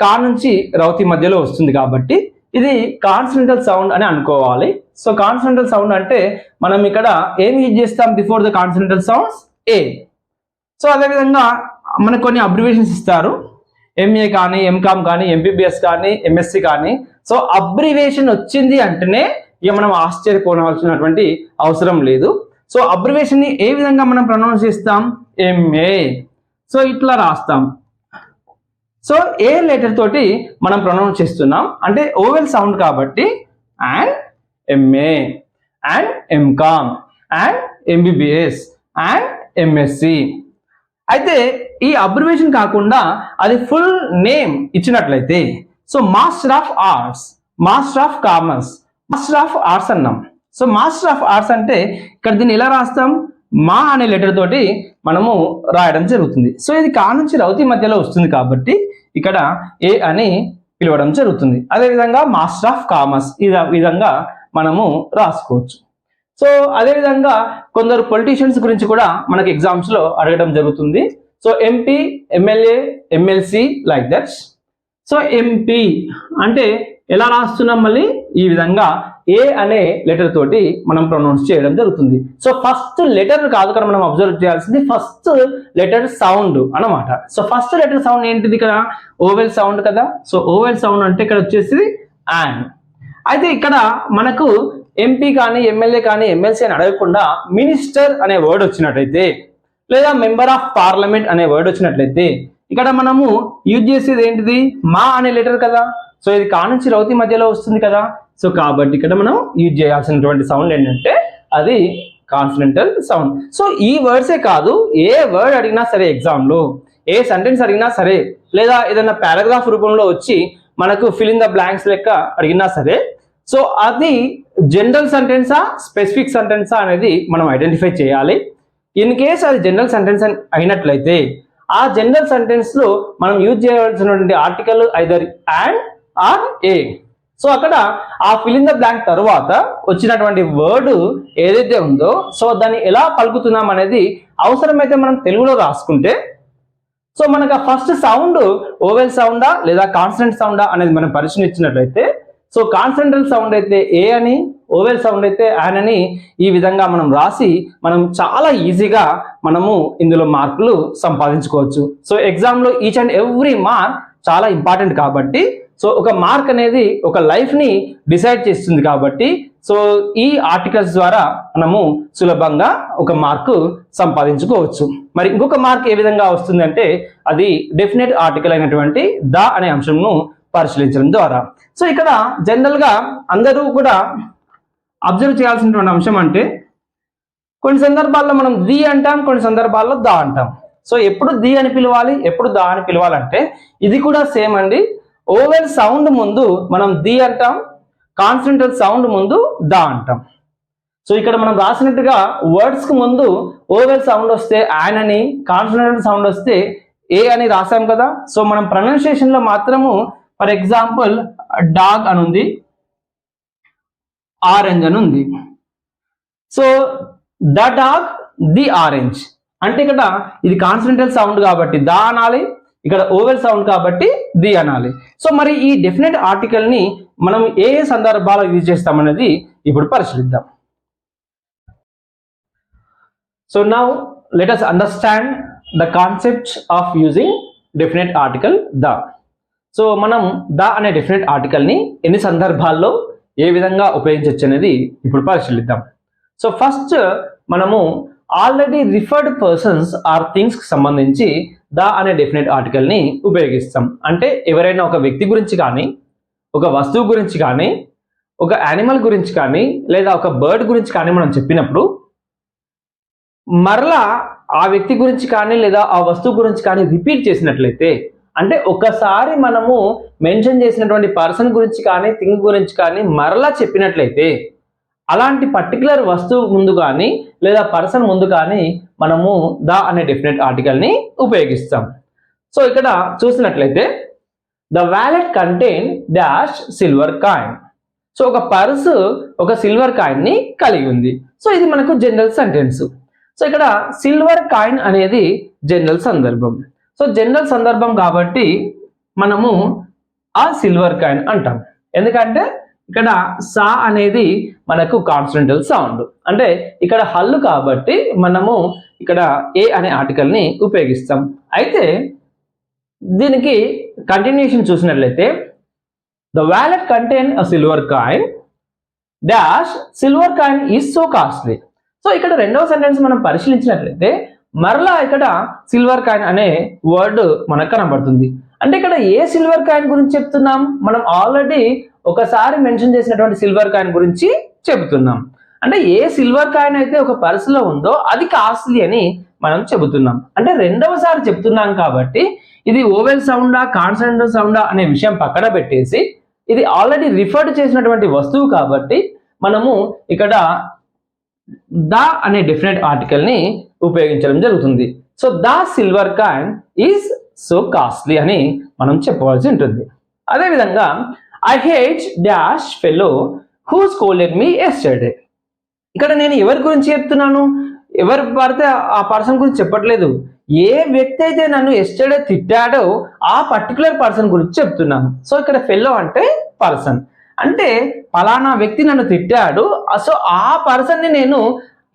Speaker 1: కా నుంచి రౌతి మధ్యలో వస్తుంది కాబట్టి ఇది కాన్సనెంటల్ సౌండ్ అని అనుకోవాలి. సో కాన్సనెంటల్ సౌండ్ అంటే మనం ఇక్కడ ఏం యూజ్ చేస్తాం before the consonantal sounds? A. So అదేవిధంగా మనకు కొన్ని అబ్రివేషన్స్ ఇస్తారు, ఎంఏ కానీ, ఎంకామ్ కానీ, ఎంబీబీఎస్ కానీ, ఎంఎస్సి కానీ. సో అబ్రివేషన్ వచ్చింది అంటేనే ఇక మనం ఆశ్చర్యపోవాల్సినటువంటి అవసరం లేదు. సో అబ్రివేషన్ ని ఏ విధంగా మనం ప్రొనౌన్స్ చేస్తాం? ఎంఏ. సో ఇట్లా రాస్తాం. సో ఏ లెటర్ తోటి మనం ప్రొనౌన్స్ చేస్తున్నాం అంటే ఓవెల్ సౌండ్ కాబట్టి an MA an MCom an MBBS an MSc. అయితే ఈ అబ్రివేషన్ కాకుండా అది ఫుల్ నేమ్ ఇచ్చినట్లయితే so master of arts, master of commerce, master of arts అన్నాం. సో మాస్టర్ ఆఫ్ ఆర్ట్స్ అంటే ఇక్కడ దీన్ని ఎలా రాస్తాం? మా అనే లెటర్ తోటి మనము రాయడం జరుగుతుంది. సో ఇది కా నుంచి రౌతి మధ్యలో వస్తుంది కాబట్టి ఇక్కడ ఏ అని పిలవడం జరుగుతుంది. అదేవిధంగా మాస్టర్ ఆఫ్ కామర్స్ ఈ విధంగా మనము రాసుకోవచ్చు. సో అదేవిధంగా కొందరు పొలిటీషియన్స్ గురించి కూడా మనకి ఎగ్జామ్స్ లో అడగడం జరుగుతుంది. So MP, MLA, MLC like that. So MP అంటే ఎలా రాస్తున్నాం? మళ్ళీ ఈ విధంగా ఏ అనే లెటర్ తోటి మనం ప్రొనౌన్స్ చేయడం జరుగుతుంది. సో ఫస్ట్ లెటర్ కాదు కదా మనం అబ్జర్వ్ చేయాల్సింది, ఫస్ట్ లెటర్ సౌండ్ అన్నమాట. సో ఫస్ట్ లెటర్ సౌండ్ ఏంటిది ఇక్కడ? ఓవెల్ సౌండ్ కదా. సో ఓవెల్ సౌండ్ అంటే ఇక్కడ వచ్చేసి అండ్. అయితే ఇక్కడ మనకు ఎంపీ కానీ, ఎమ్మెల్యే కానీ, ఎమ్మెల్సీ అని అడగకుండా మినిస్టర్ అనే వర్డ్ వచ్చినట్లయితే లేదా మెంబర్ ఆఫ్ పార్లమెంట్ అనే వర్డ్ వచ్చినట్లయితే ఇక్కడ మనము యూజ్ చేసేది ఏంటిది? మా అనే లెటర్ కదా. సో ఇది కా నుంచి రౌతి మధ్యలో వస్తుంది కదా. సో కాబట్టి ఇక్కడ మనం యూజ్ చేయాల్సినటువంటి సౌండ్ ఏంటంటే అది కాన్సనెంటల్ సౌండ్. సో ఈ వర్డ్సే కాదు, ఏ వర్డ్ అడిగినా సరే ఎగ్జామ్లో, ఏ సెంటెన్స్ అడిగినా సరే, లేదా ఏదైనా పారాగ్రాఫ్ రూపంలో వచ్చి మనకు ఫిల్ ఇన్ ద బ్లాంక్స్ లెక్క అడిగినా సరే సో అది జనరల్ సెంటెన్సా స్పెసిఫిక్ సెంటెన్సా అనేది మనం ఐడెంటిఫై చేయాలి. ఇన్ కేస్ అది జనరల్ సెంటెన్స్ అయినట్లయితే ఆ జనరల్ సెంటెన్స్ లో మనం యూజ్ చేయవలసినటువంటి article either an or a. So అక్కడ ఆ ఫిల్ ఇన్ ద బ్లాంక్ తర్వాత వచ్చినటువంటి వర్డ్ ఏదైతే ఉందో సో దాన్ని ఎలా పలుకుతున్నాం అనేది అవసరమైతే మనం తెలుగులో రాసుకుంటే సో మనకు ఆ ఫస్ట్ సౌండ్ ఓవెల్ సౌండా లేదా కాన్సనెంట్ సౌండా అనేది మనం పరిశీలించినట్లయితే సో కాన్సనెంటల్ సౌండ్ అయితే ఏ అని, ఓవెల్ సౌండ్ అయితే యాన్ అని ఈ విధంగా మనం రాసి మనం చాలా ఈజీగా మనము ఇందులో మార్కులు సంపాదించుకోవచ్చు. సో ఎగ్జామ్లో ఈచ్ అండ్ ఎవ్రీ మార్క్ చాలా ఇంపార్టెంట్ కాబట్టి సో ఒక మార్క్ అనేది ఒక లైఫ్ ని డిసైడ్ చేస్తుంది కాబట్టి సో ఈ ఆర్టికల్స్ ద్వారా మనము సులభంగా ఒక మార్కు సంపాదించుకోవచ్చు. మరి ఇంకొక మార్క్ ఏ విధంగా వస్తుంది అంటే అది డెఫినెట్ ఆర్టికల్ అయినటువంటి ద అనే అంశంను పరిశీలించడం ద్వారా. సో ఇక్కడ జనరల్ గా అందరూ కూడా అబ్జర్వ్ చేయాల్సినటువంటి అంశం అంటే కొన్ని సందర్భాల్లో మనం ది అంటాం, కొన్ని సందర్భాల్లో దా అంటాం. సో ఎప్పుడు ది అని పిలవాలి, ఎప్పుడు దా అని పిలవాలంటే ఇది కూడా సేమ్ అండి. ఓవెల్ సౌండ్ ముందు మనం ది అంటాం, కాన్సనెంటల్ సౌండ్ ముందు దా అంటాం. సో ఇక్కడ మనం రాసినట్టుగా వర్డ్స్ కు ముందు ఓవెల్ సౌండ్ వస్తే యాన్ అని, కాన్సనెంటల్ సౌండ్ వస్తే ఏ అని రాసాం కదా. సో మనం ప్రొనౌన్సియేషన్ లో మాత్రము ఫర్ ఎగ్జాంపుల్ డాగ్ అని ఉంది, ఆరెంజ్ అని ఉంది. So the dog, the orange అంటే ఇక్కడ ఇది కాన్సనెంటల్ సౌండ్ కాబట్టి దా అనాలి, ఇక్కడ ఓవెల్ సౌండ్ కాబట్టి ది అనాలి. సో మరి ఈ డెఫినెట్ ఆర్టికల్ ని మనం ఏ ఏ సందర్భాల్లో యూజ్ చేస్తామనేది ఇప్పుడు పరిశీలిద్దాం. So now let us understand the concept of using definite article the. So మనం ద అనే డెఫినెట్ ఆర్టికల్ ని ఎన్ని సందర్భాల్లో ఏ విధంగా ఉపయోగించవచ్చు అనేది ఇప్పుడు పరిశీలిద్దాం. సో ఫస్ట్ మనము already referred persons or things కి సంబంధించి ద అనే డెఫినెట్ ఆర్టికల్ ని ఉపయోగిస్తాం. అంటే ఎవరైనా ఒక వ్యక్తి గురించి కానీ, ఒక వస్తువు గురించి కానీ, ఒక యానిమల్ గురించి కానీ, లేదా ఒక బర్డ్ గురించి కానీ మనం చెప్పినప్పుడు మరలా ఆ వ్యక్తి గురించి కానీ లేదా ఆ వస్తువు గురించి కానీ రిపీట్ చేసినట్లయితే, అంటే ఒకసారి మనము మెన్షన్ చేసినటువంటి పర్సన్ గురించి కానీ థింగ్ గురించి కానీ మరలా చెప్పినట్లయితే అలాంటి పర్టికులర్ వస్తువు ముందు కానీ లేదా పర్సన్ ముందు కానీ మనము ద అనే డెఫినెట్ ఆర్టికల్ని ఉపయోగిస్తాం. సో ఇక్కడ చూసినట్లయితే the wallet contain dash silver coin. So ఒక పర్సు ఒక సిల్వర్ కాయిన్ని కలిగి ఉంది. సో ఇది మనకు జనరల్ సెంటెన్స్. సో ఇక్కడ సిల్వర్ కాయిన్ అనేది జనరల్ సందర్భం. సో జనరల్ సందర్భం కాబట్టి మనము ఆ సిల్వర్ కాయిన్ అంటాం. ఎందుకంటే ఇక్కడ సా అనేది మనకు కాన్స్టెంటల్ సౌండ్, అంటే ఇక్కడ హల్లు కాబట్టి మనము ఇక్కడ ఏ అనే ఆర్టికల్ని ఉపయోగిస్తాం. అయితే దీనికి కంటిన్యూషన్ చూసినట్లయితే the wallet contain a silver coin dash silver coin is so costly. So ఇక్కడ రెండవ సెంటెన్స్ మనం పరిశీలించినట్లయితే మరలా ఇక్కడ సిల్వర్ కాయిన్ అనే వర్డ్ మనకు కనబడుతుంది. అంటే ఇక్కడ ఏ సిల్వర్ కాయిన్ గురించి చెప్తున్నాం? మనం ఆల్రెడీ ఒకసారి మెన్షన్ చేసినటువంటి సిల్వర్ కాయిన్ గురించి చెబుతున్నాం. అంటే ఏ సిల్వర్ కాయిన్ అయితే ఒక పర్సులో ఉందో అది కాస్ట్లీ అని మనం చెబుతున్నాం. అంటే రెండవసారి చెప్తున్నాం కాబట్టి ఇది ఓవెల్ సౌండా కాన్సనెంటల్ సౌండా అనే విషయం పక్కన పెట్టేసి ఇది ఆల్రెడీ రిఫర్డ్ చేసినటువంటి వస్తువు కాబట్టి మనము ఇక్కడ ద అనే డెఫినెట్ ఆర్టికల్ని ఉపయోగించడం జరుగుతుంది. So the silver coin is so costly అని మనం చెప్పవలసి ఉంటుంది. అదేవిధంగా I hate dash fellow who scolded me yesterday. ఇక్కడ నేను ఎవరి గురించి చెప్తున్నాను? ఎవరు పడితే ఆ పర్సన్ గురించి చెప్పట్లేదు. ఏ వ్యక్తి అయితే నన్ను ఎస్టర్డే తిట్టాడో ఆ పర్టికులర్ పర్సన్ గురించి చెప్తున్నాను. సో ఇక్కడ ఫెలో అంటే పర్సన్, అంటే ఫలానా వ్యక్తి నన్ను తిట్టాడు, సో ఆ పర్సన్ని నేను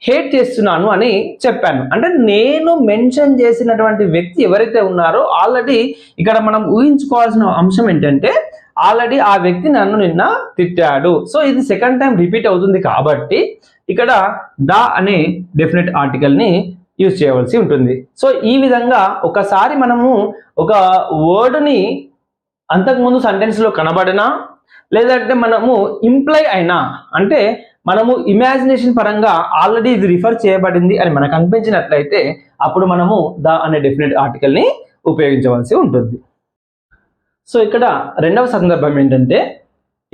Speaker 1: హేట్ చేస్తున్నాను అని చెప్పాను. అంటే నేను మెన్షన్ చేసినటువంటి వ్యక్తి ఎవరైతే ఉన్నారో ఆల్రెడీ ఇక్కడ మనం ఊహించుకోవాల్సిన అంశం ఏంటంటే ఆల్రెడీ ఆ వ్యక్తి నన్ను నిన్న తిట్టాడు. సో ఇది సెకండ్ టైం రిపీట్ అవుతుంది కాబట్టి ఇక్కడ ద అనే డెఫినెట్ ఆర్టికల్ని యూజ్ చేయవలసి ఉంటుంది. సో ఈ విధంగా ఒకసారి మనము ఒక వర్డ్ని అంతకుముందు సెంటెన్స్లో కనబడినా లేదంటే మనము ఇంప్లై అయినా, అంటే మనము ఇమాజినేషన్ పరంగా ఆల్రెడీ ఇది రిఫర్ చేయబడింది అని మనకు అనిపించినట్లయితే అప్పుడు మనము ద అనే డెఫినెట్ ఆర్టికల్ని ఉపయోగించవలసి ఉంటుంది. సో ఇక్కడ రెండవ సందర్భం ఏంటంటే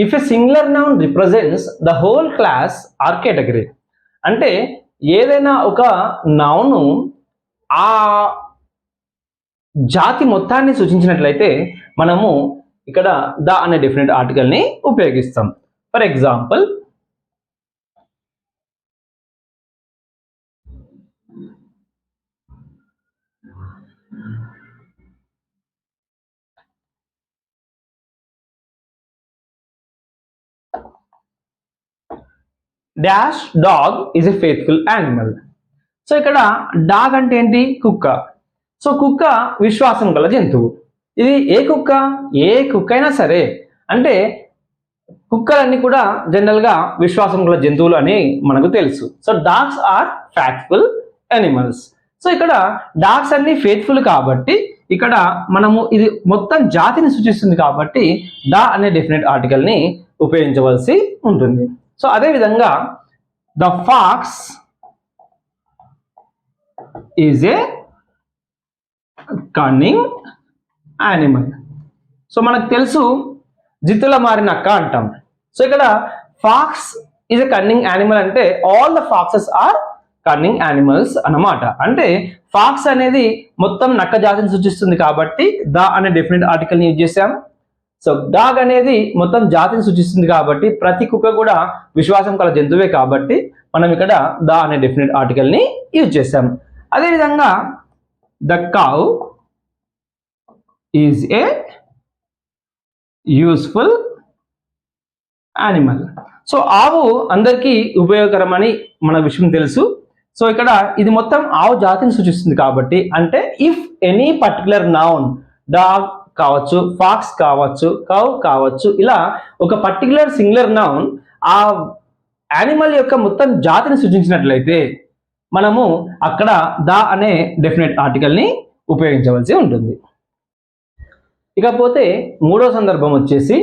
Speaker 1: if a singular noun represents the whole class or category. అంటే ఏదైనా ఒక నౌను ఆ జాతి మొత్తాన్ని సూచించినట్లయితే మనము ఇక్కడ ద అనే డెఫినెట్ ఆర్టికల్ని ఉపయోగిస్తాం. For example dash dog is a faithful animal. So ఇక్కడ డాగ్ అంటే ఏంటి? కుక్క. సో కుక్క విశ్వాసం గల జంతువు. ఇది ఏ కుక్క? ఏ కుక్క అయినా సరే, అంటే కుక్కలన్నీ కూడా జనరల్గా విశ్వాసం గల జంతువులు అని మనకు తెలుసు. So dogs are faithful animals. So ఇక్కడ డాగ్స్ అన్ని ఫెయిత్ఫుల్ కాబట్టి ఇక్కడ మనము ఇది మొత్తం జాతిని సూచిస్తుంది కాబట్టి ద అనే డెఫినెట్ ఆర్టికల్ని ఉపయోగించవలసి ఉంటుంది. సో అదేవిధంగా the fox is a cunning animal. So మనకు తెలుసు జిత్తుల మారిన అక్క అంటాం. సో ఇక్కడ fox is a cunning animal అంటే all the foxes are cunning animals అన్నమాట. అంటే ఫాక్స్ అనేది మొత్తం నక్క జాతిని సూచిస్తుంది కాబట్టి ద అనే డెఫినెట్ ఆర్టికల్ని యూజ్ చేసాం. సో డాగ్ అనేది మొత్తం జాతిని సూచిస్తుంది కాబట్టి ప్రతి కుక్క కూడా విశ్వాసం కల జంతువే కాబట్టి మనం ఇక్కడ ద అనే డెఫినెట్ ఆర్టికల్ని యూజ్ చేసాం. అదేవిధంగా the cow is a useful animal. So ఆవు అందరికీ ఉపయోగకరమని మన విషయం తెలుసు. సో ఇక్కడ ఇది మొత్తం ఆవు జాతిని సూచిస్తుంది కాబట్టి, అంటే if any particular noun dog కావచ్చు, ఫాక్స్ కావచ్చు, కౌ కావచ్చు, ఇలా ఒక పర్టికులర్ సింగులర్ నౌన్ ఆ యానిమల్ యొక్క మొత్తం జాతిని సూచించినట్లయితే మనము అక్కడ ద అనే డెఫినెట్ ఆర్టికల్ని ఉపయోగించవలసి ఉంటుంది. ఇకపోతే మూడో సందర్భం వచ్చేసి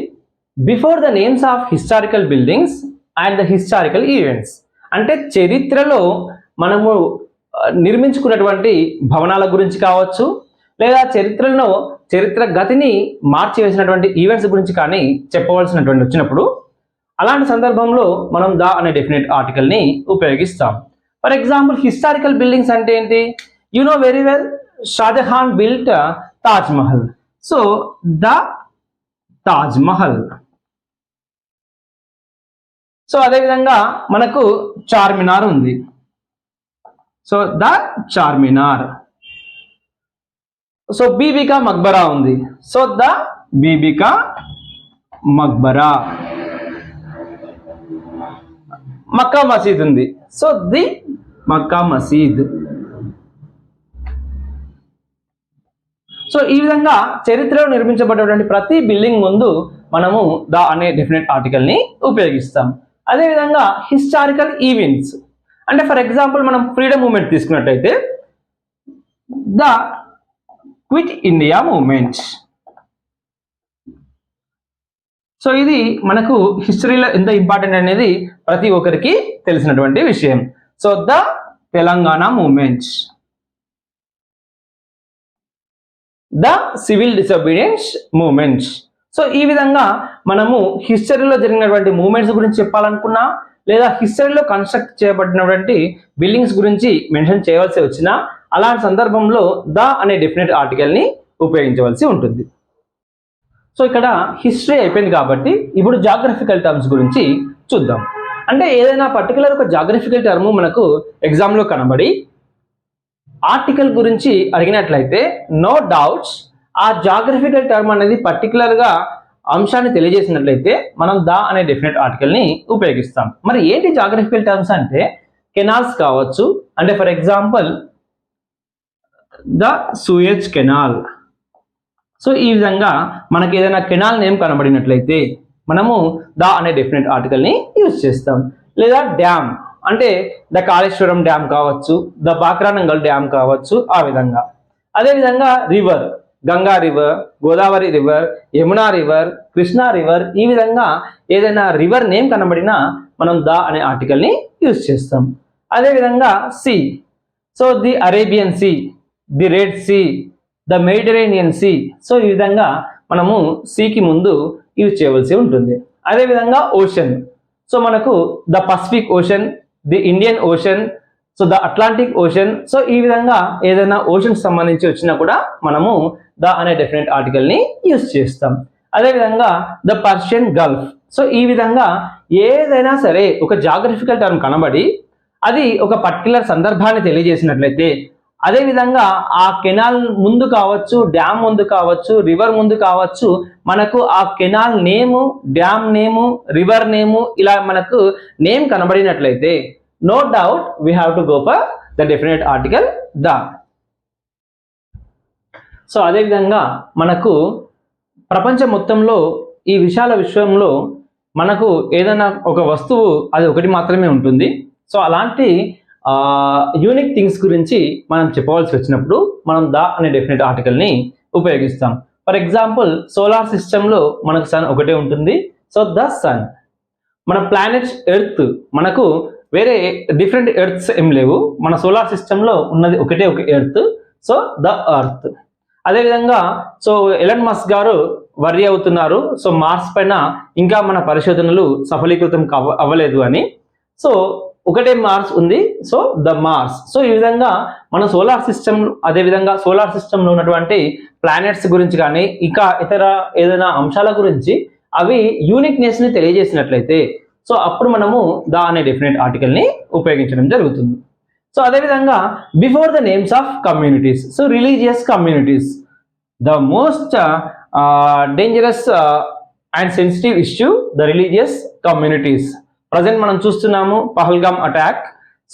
Speaker 1: before the names of historical buildings and the historical events. అంటే చరిత్రలో మనము నిర్మించుకున్నటువంటి భవనాల గురించి కావచ్చు, లేదా చరిత్రలో చరిత్ర గతిని మార్చివేసినటువంటి ఈవెంట్స్ గురించి కానీ చెప్పవలసినటువంటి వచ్చినప్పుడు అలాంటి సందర్భంలో మనం ద అనే డెఫినెట్ ఆర్టికల్ ని ఉపయోగిస్తాం. ఫర్ ఎగ్జాంపుల్ హిస్టారికల్ బిల్డింగ్స్ అంటే ఏంటి? You know very well, Shahjahan built Taj Mahal. So the Taj Mahal. So అదేవిధంగా మనకు చార్మినార్ ఉంది. So the Charminar. So Bibi ka Maqbara ఉంది. So the Bibi ka Maqbara. మక్కా మసీద్ ఉంది. సో ది మక్కా మసీద్. సో ఈ విధంగా చరిత్రలో నిర్మించబడినటువంటి ప్రతి బిల్డింగ్ ముందు మనము ద అనే డెఫినెట్ ఆర్టికల్ ని ఉపయోగిస్తాం. అదేవిధంగా హిస్టారికల్ ఈవెంట్స్ అంటే ఫర్ ఎగ్జాంపుల్ మనం ఫ్రీడమ్ మూవ్మెంట్ తీసుకున్నట్టయితే the quit India movement. So ఇది మనకు హిస్టరీలో ఎంత ఇంపార్టెంట్ అనేది ప్రతి ఒక్కరికి తెలిసినటువంటి విషయం. So the Telangana movement, the civil disobedience movement. So ఈ విధంగా మనము హిస్టరీలో జరిగినటువంటి మూవ్మెంట్స్ గురించి చెప్పాలనుకున్నా లేదా హిస్టరీలో కన్స్ట్రక్ట్ చేయబడినటువంటి బిల్డింగ్స్ గురించి మెన్షన్ చేయవలసి వచ్చినా అలాంటి సందర్భంలో ద అనే డెఫినెట్ ఆర్టికల్ ని ఉపయోగించవలసి ఉంటుంది. సో ఇక్కడ హిస్టరీ అయిపోయింది కాబట్టి ఇప్పుడు జాగ్రఫికల్ టర్మ్స్ గురించి చూద్దాం. అంటే ఏదైనా పర్టికులర్ ఒక జాగ్రఫికల్ టర్మ్ మనకు ఎగ్జామ్లో కనబడి ఆర్టికల్ గురించి అడిగినట్లయితే నో డౌట్స్ ఆ జాగ్రఫికల్ టర్మ్ అనేది పర్టికులర్గా అంశాన్ని తెలియజేసినట్లయితే మనం ద అనే డెఫినెట్ ఆర్టికల్ ని ఉపయోగిస్తాం. మరి ఏంటి జాగ్రఫికల్ టర్మ్స్ అంటే కెనాల్స్ కావచ్చు. అంటే for example the Suez canal. So ఈ విధంగా మనకి ఏదైనా కెనాల్ నేమ్ కనబడినట్లయితే మనము ద అనే డెఫినెట్ ఆర్టికల్ ని యూజ్ చేస్తాం. లేదా డ్యామ్ అంటే ద కాళేశ్వరం డ్యామ్ కావచ్చు, ద బాక్రానంగల్ డ్యామ్ కావచ్చు, ఆ విధంగా. అదేవిధంగా river, Ganga river, Godavari river, Yamuna river, Krishna river, ఈ విధంగా ఏదైనా రివర్ నేమ్ కనబడినా మనం ద అనే ఆర్టికల్ ని యూజ్ చేస్తాం. అదేవిధంగా sea. So the Arabian sea, the red sea, the Mediterranean sea. So ఈ విధంగా మనము సీకి ముందు యూజ్ చేయవలసి ఉంటుంది. అదేవిధంగా ఓషన్. సో మనకు the Pacific ocean, the Indian ocean, so the Atlantic ocean. So ఈ విధంగా ఏదైనా ఓషన్ సంబంధించి వచ్చినా కూడా మనము ద అనే డెఫినెట్ ఆర్టికల్ ని యూజ్ చేస్తాం. అదేవిధంగా ద పర్షియన్ గల్ఫ్. సో ఈ విధంగా ఏదైనా సరే ఒక జాగ్రఫికల్ టర్మ్ కనబడి అది ఒక పర్టికులర్ సందర్భాన్ని తెలియజేసినట్లయితే, అదేవిధంగా ఆ కెనాల్ ముందు కావచ్చు, డ్యామ్ ముందు కావచ్చు, రివర్ ముందు కావచ్చు, మనకు ఆ canal name, dam name, river name ఇలా మనకు నేమ్ కనబడినట్లయితే no doubt we have to go for the definite article the. So అదేవిధంగా మనకు ప్రపంచం మొత్తంలో ఈ విశాల విశ్వంలో మనకు ఏదైనా ఒక వస్తువు అది ఒకటి మాత్రమే ఉంటుంది. సో అలాంటి యూనిక్ థింగ్స్ గురించి మనం చెప్పవలసి వచ్చినప్పుడు మనం ద అనే డెఫినెట్ ఆర్టికల్ ని ఉపయోగిస్తాం. ఫర్ ఎగ్జాంపుల్ సోలార్ సిస్టంలో మనకు సన్ ఒకటే ఉంటుంది. So the sun. మన ప్లానెట్స్ ఎర్త్, మనకు వేరే డిఫరెంట్ ఎర్త్స్ ఏం లేవు. మన సోలార్ సిస్టంలో ఉన్నది ఒకటే ఒక ఎర్త్. So the earth. అదేవిధంగా సో ఎలన్ మస్క్ గారు వర్రీ అవుతున్నారు, సో మార్స్ పైన ఇంకా మన పరిశోధనలు సఫలీకృతం అవ్వలేదు అని. సో ఒకటే మార్స్ ఉంది. So the Mars. సో ఈ విధంగా మన సోలార్ సిస్టమ్, అదేవిధంగా సోలార్ సిస్టంలో ఉన్నటువంటి ప్లానెట్స్ గురించి కానీ ఇంకా ఇతర ఏదైనా అంశాల గురించి అవి యూనిక్నెస్ ని తెలియజేసినట్లయితే సో అప్పుడు మనము ద అనే డెఫినెట్ ఆర్టికల్ ని ఉపయోగించడం జరుగుతుంది. సో అదేవిధంగా before the names of communities. So religious communities, the most dangerous and sensitive issue the religious communities. Present మనం చూస్తున్నాము పహల్గామ్ అటాక్.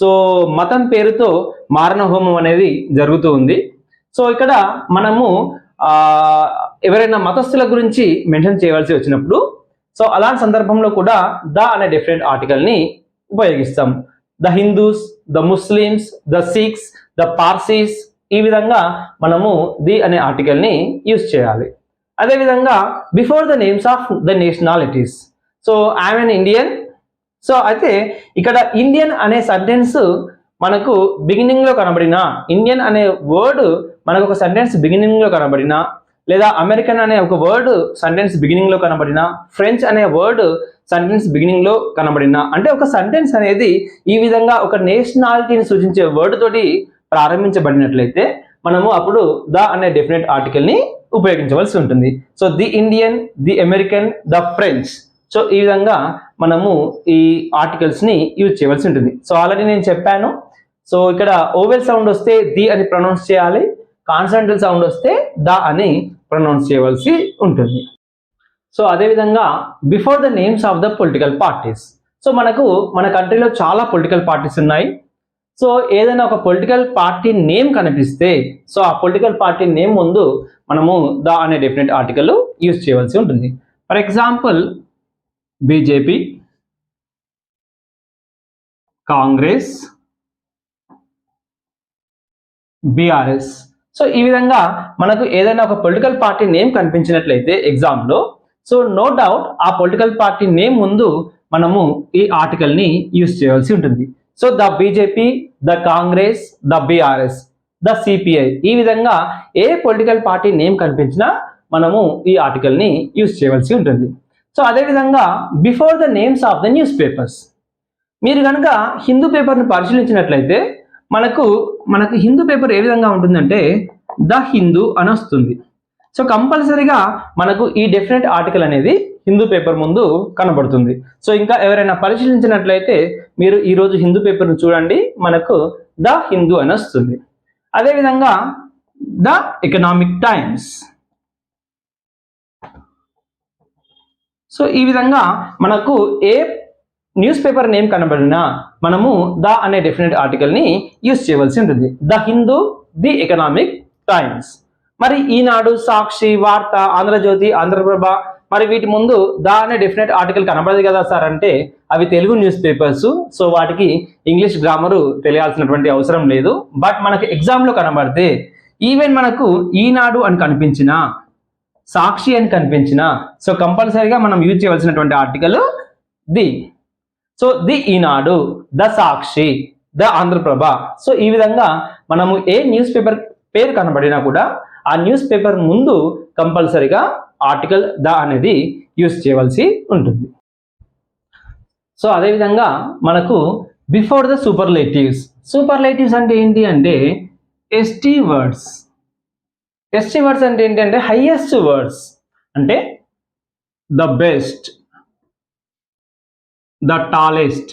Speaker 1: సో మతం పేరుతో మారణ హోమం అనేది జరుగుతూ ఉంది. సో ఇక్కడ మనము ఎవరైనా మతస్థుల గురించి మెన్షన్ చేయవలసి వచ్చినప్పుడు సో అలాంటి సందర్భంలో కూడా ద అనే డెఫినెట్ ఆర్టికల్ ని ఉపయోగిస్తాం. The Hindus, the Muslims, the Sikhs, the Parsis, ఈ విధంగా మనము ది అనే ఆర్టికల్ ని యూజ్ చేయాలి. అదేవిధంగా before the names of the nationalities. So I'm N Indian. So అయితే ఇక్కడ ఇండియన్ అనే సెంటెన్స్ మనకు బిగినింగ్ లో కనబడిన, ఇండియన్ అనే వర్డ్ మనకు ఒక సెంటెన్స్ బిగినింగ్ లో కనబడిన, లేదా అమెరికన్ అనే ఒక వర్డ్ సెంటెన్స్ బిగినింగ్ లో కనబడిన, ఫ్రెంచ్ అనే వర్డ్ సెంటెన్స్ బిగినింగ్ లో కనబడిన, అంటే ఒక సెంటెన్స్ అనేది ఈ విధంగా ఒక నేషనాలిటీని సూచించే వర్డ్ తోటి ప్రారంభించబడినట్లయితే మనము అప్పుడు ద అనే డెఫినెట్ ఆర్టికల్ ని ఉపయోగించవలసి ఉంటుంది. So the Indian, the American, the French, so ఈ విధంగా మనము ఈ ఆర్టికల్స్ ని యూజ్ చేయవలసి ఉంటుంది. సో ఆల్రెడీ నేను చెప్పాను. సో ఇక్కడ ఓవెల్ సౌండ్ వస్తే ది అని ప్రొనౌన్స్ చేయాలి, కాన్సనెంటల్ సౌండ్ వస్తే ద అని ప్రొనౌన్స్ చేయవలసి ఉంటుంది. సో అదేవిధంగా before the names of the political parties. So మనకు మన కంట్రీలో చాలా పొలిటికల్ పార్టీస్ ఉన్నాయి. సో ఏదైనా ఒక పొలిటికల్ పార్టీ నేమ్ కనిపిస్తే సో ఆ పొలిటికల్ పార్టీ నేమ్ ముందు మనము ద అనే డెఫినెట్ ఆర్టికల్ యూజ్ చేయవలసి ఉంటుంది. For example BJP, Congress, BRS. So ఈ విధంగా మనకు ఏదైనా ఒక పొలిటికల్ పార్టీ నేమ్ కనిపించినట్లయితే ఎగ్జామ్లో, సో నో డౌట్ ఆ పొలిటికల్ పార్టీ నేమ్ ముందు మనము ఈ ఆర్టికల్ ని యూజ్ చేయవలసి ఉంటుంది. So the BJP, the Congress, the BRS, the CPI, ఈ విధంగా ఏ పొలిటికల్ పార్టీ నేమ్ కనిపించినా మనము ఈ ఆర్టికల్ ని యూజ్ చేయవలసి ఉంటుంది. సో అదేవిధంగా before the names of the news papers. మీరు కనుక హిందూ పేపర్ని పరిశీలించినట్లయితే మనకు హిందూ పేపర్ ఏ విధంగా ఉంటుందంటే ద హిందూ అని వస్తుంది. సో కంపల్సరీగా మనకు ఈ డెఫినెట్ ఆర్టికల్ అనేది హిందూ పేపర్ ముందు కనబడుతుంది. సో ఇంకా ఎవరైనా పరిశీలించినట్లయితే మీరు ఈరోజు హిందూ పేపర్ను చూడండి, మనకు ద హిందూ అని వస్తుంది. అదేవిధంగా ద ఎకనామిక్ టైమ్స్. సో ఈ విధంగా మనకు ఏ న్యూస్ పేపర్ నేమ్ కనబడినా మనము ద అనే డెఫినెట్ ఆర్టికల్ ని యూజ్ చేయవలసి ఉంటుంది. The Hindu, the economic times. మరి ఈనాడు, సాక్షి, వార్త, ఆంధ్రజ్యోతి, ఆంధ్రప్రభ, మరి వీటి ముందు ద అనే డెఫినెట్ ఆర్టికల్ కనబడదు కదా సార్ అంటే అవి తెలుగు న్యూస్ పేపర్స్. సో వాటికి ఇంగ్లీష్ గ్రామరు తెలియాల్సినటువంటి అవసరం లేదు. బట్ మనకి ఎగ్జామ్లో కనబడితే ఈవెన్ మనకు ఈనాడు అని కనిపించిన, సాక్షి అని కనిపించిన, సో కంపల్సరీగా మనం యూజ్ చేయవలసినటువంటి article the. So the Eenadu, the Sakshi, the Andhra Prabha. So ఈ విధంగా మనము ఏ న్యూస్ పేపర్ పేరు కనబడినా కూడా ఆ న్యూస్ పేపర్ ముందు కంపల్సరీగా ఆర్టికల్ ద అనేది యూజ్ చేయవలసి ఉంటుంది. సో అదేవిధంగా మనకు బిఫోర్ ద సూపర్లేటివ్స్. సూపర్లేటివ్స్ అంటే ఏంటి అంటే ఎస్టీ వర్డ్స్. ఎస్టీ వర్డ్స్ అంటే ఏంటి అంటే హైయెస్ట్ వర్డ్స్, అంటే the best, the tallest,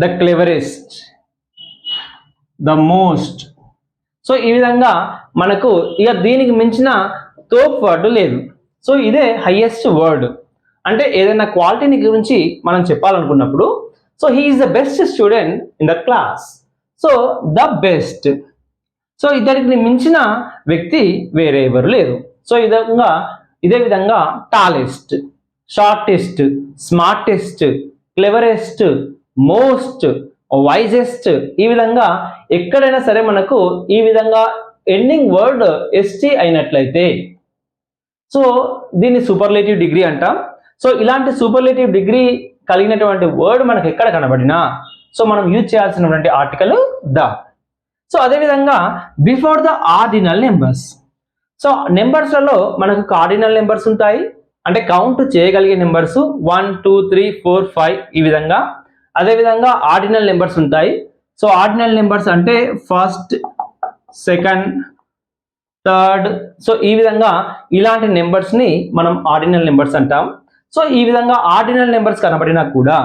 Speaker 1: the cleverest, the most. So ఈ విధంగా మనకు ఇక దీనికి మించిన తోప్ వర్డ్ లేదు. సో ఇదే హైయెస్ట్ వర్డ్. అంటే ఏదైనా క్వాలిటీని గురించి మనం చెప్పాలనుకున్నప్పుడు so he is the best student in the class. So the best. So ఇతడికి మించిన వ్యక్తి వేరే ఎవరు లేరు. సో ఇదే విధంగా tallest, shortest, smartest, cleverest, most, wisest, ఈ విధంగా ఎక్కడైనా సరే మనకు ఈ విధంగా ఎండింగ్ వర్డ్ ఎస్టీ అయినట్లయితే సో దీన్ని సూపర్లేటివ్ డిగ్రీ అంటాం. సో ఇలాంటి సూపర్లేటివ్ డిగ్రీ కలిగినటువంటి వర్డ్ మనకు ఎక్కడ కనబడినా సో మనం యూజ్ చేయాల్సినటువంటి ఆర్టికల్ ద. సో అదేవిధంగా before the ordinal numbers. So నెంబర్స్లలో మనకు కార్డినల్ నెంబర్స్ ఉంటాయి, అంటే కౌంట్ చేయగలిగే నెంబర్స్ 1 2 3 4 5 ఈ విధంగా. అదేవిధంగా ఆర్డినల్ నెంబర్స్ ఉంటాయి. సో ఆర్డినల్ నెంబర్స్ అంటే ఫస్ట్, సెకండ్, థర్డ్. సో ఈ విధంగా ఇలాంటి నెంబర్స్ ని మనం ఆర్డినల్ నెంబర్స్ అంటాం. సో ఈ విధంగా ఆర్డినల్ నెంబర్స్ కనబడినా కూడా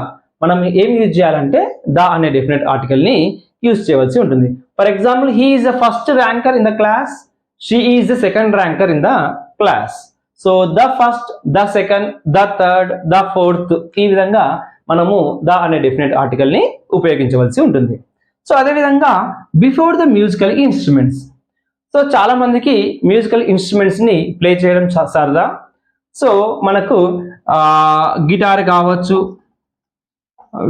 Speaker 1: మనం ఏం యూజ్ చేయాలంటే ద అనే డెఫినెట్ ఆర్టికల్ ని యూజ్ చేయవలసి ఉంటుంది. For example he is the first ranker in the class, she is the second ranker in the class. So the first, the second, the third, the fourth, ఈ విధంగా మనము the అనే definite article ని ఉపయోగించవలసి ఉంటుంది. So అదేవిధంగా before the musical instruments. So చాలా మందికి మ్యూజికల్ ఇన్స్ట్రుమెంట్స్ ని ప్లే చేయడం సరదా. సో మనకు గిటార్ కావచ్చు,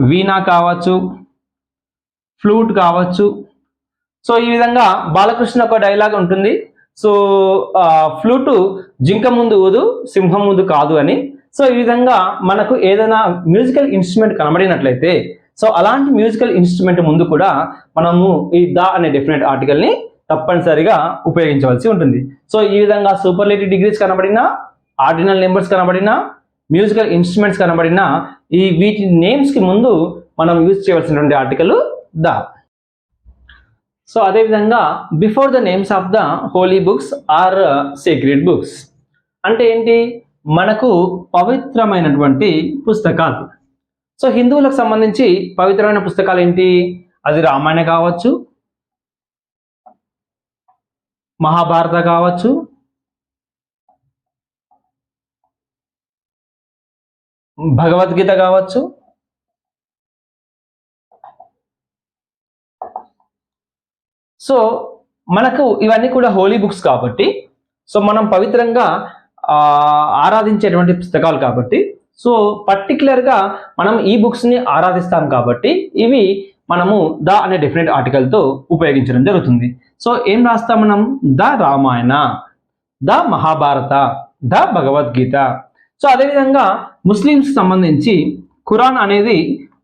Speaker 1: వీణా కావచ్చు, ఫ్లూట్ కావచ్చు. సో ఈ విధంగా బాలకృష్ణ ఒక డైలాగ్ ఉంటుంది. సో ఫ్లూటు జింక ముందు ఊదు, సింహం ముందు కాదు అని. సో ఈ విధంగా మనకు ఏదైనా మ్యూజికల్ ఇన్స్ట్రుమెంట్ కనబడినట్లయితే సో అలాంటి మ్యూజికల్ ఇన్స్ట్రుమెంట్ ముందు కూడా మనము ఈ ద అనే డెఫినెట్ ఆర్టికల్ ని తప్పనిసరిగా ఉపయోగించవలసి ఉంటుంది. సో ఈ విధంగా సూపర్లేటివ్ డిగ్రీస్ కనబడినా, ఆర్డినల్ నెంబర్స్ కనబడినా, మ్యూజికల్ ఇన్స్ట్రుమెంట్స్ కనబడిన వీటి నేమ్స్ కి ముందు మనం యూజ్ చేయవలసినటువంటి ఆర్టికల్ ద. సో అదేవిధంగా before the names of the holy books or secret books అంటే ఏంటి, మనకు పవిత్రమైనటువంటి పుస్తకాలు. సో హిందువులకు సంబంధించి పవిత్రమైన పుస్తకాలు ఏంటి, అది రామాయణ కావచ్చు, మహాభారత కావచ్చు, భగవద్గీత కావచ్చు, సో మనకు ఇవన్నీ కూడా హోలీ బుక్స్ కాబట్టి, సో మనం పవిత్రంగా ఆరాధించేటువంటి పుస్తకాలు కాబట్టి, సో పర్టికులర్గా మనం ఈ బుక్స్ని ఆరాధిస్తాం కాబట్టి ఇవి మనము ద అనే డెఫినెట్ ఆర్టికల్తో ఉపయోగించడం జరుగుతుంది. సో ఏం రాస్తాం మనం, the Ramayana, the Mahabharata, the Bhagavad Gita. So అదేవిధంగా ముస్లిమ్స్ సంబంధించి ఖురాన్ అనేది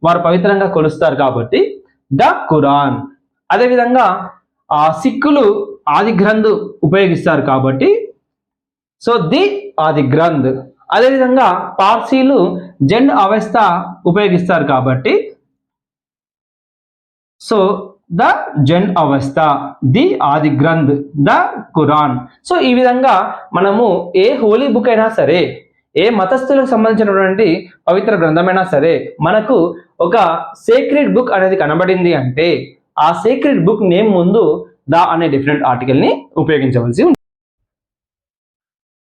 Speaker 1: వారు పవిత్రంగా కొలుస్తారు కాబట్టి ద ఖురాన్. అదేవిధంగా సిక్కులు ఆది గ్రంథ్ ఉపయోగిస్తారు కాబట్టి సో ది ఆది గ్రంథ్. అదేవిధంగా పార్సీలు జెండ్ అవస్థ ఉపయోగిస్తారు కాబట్టి సో ద జెండ్ అవస్థ, ది ఆది గ్రంథ్, ద ఖురాన్. సో ఈ విధంగా మనము ఏ హోలీ బుక్ అయినా సరే, ఏ మతస్థులకు సంబంధించినటువంటి పవిత్ర గ్రంథమైనా సరే, మనకు ఒక సేక్రెడ్ బుక్ అనేది కనబడింది అంటే ఆ సేక్రెడ్ బుక్ నేమ్ ముందు ద అనే డిఫరెంట్ ఆర్టికల్ ని ఉపయోగించవలసి ఉంటుంది.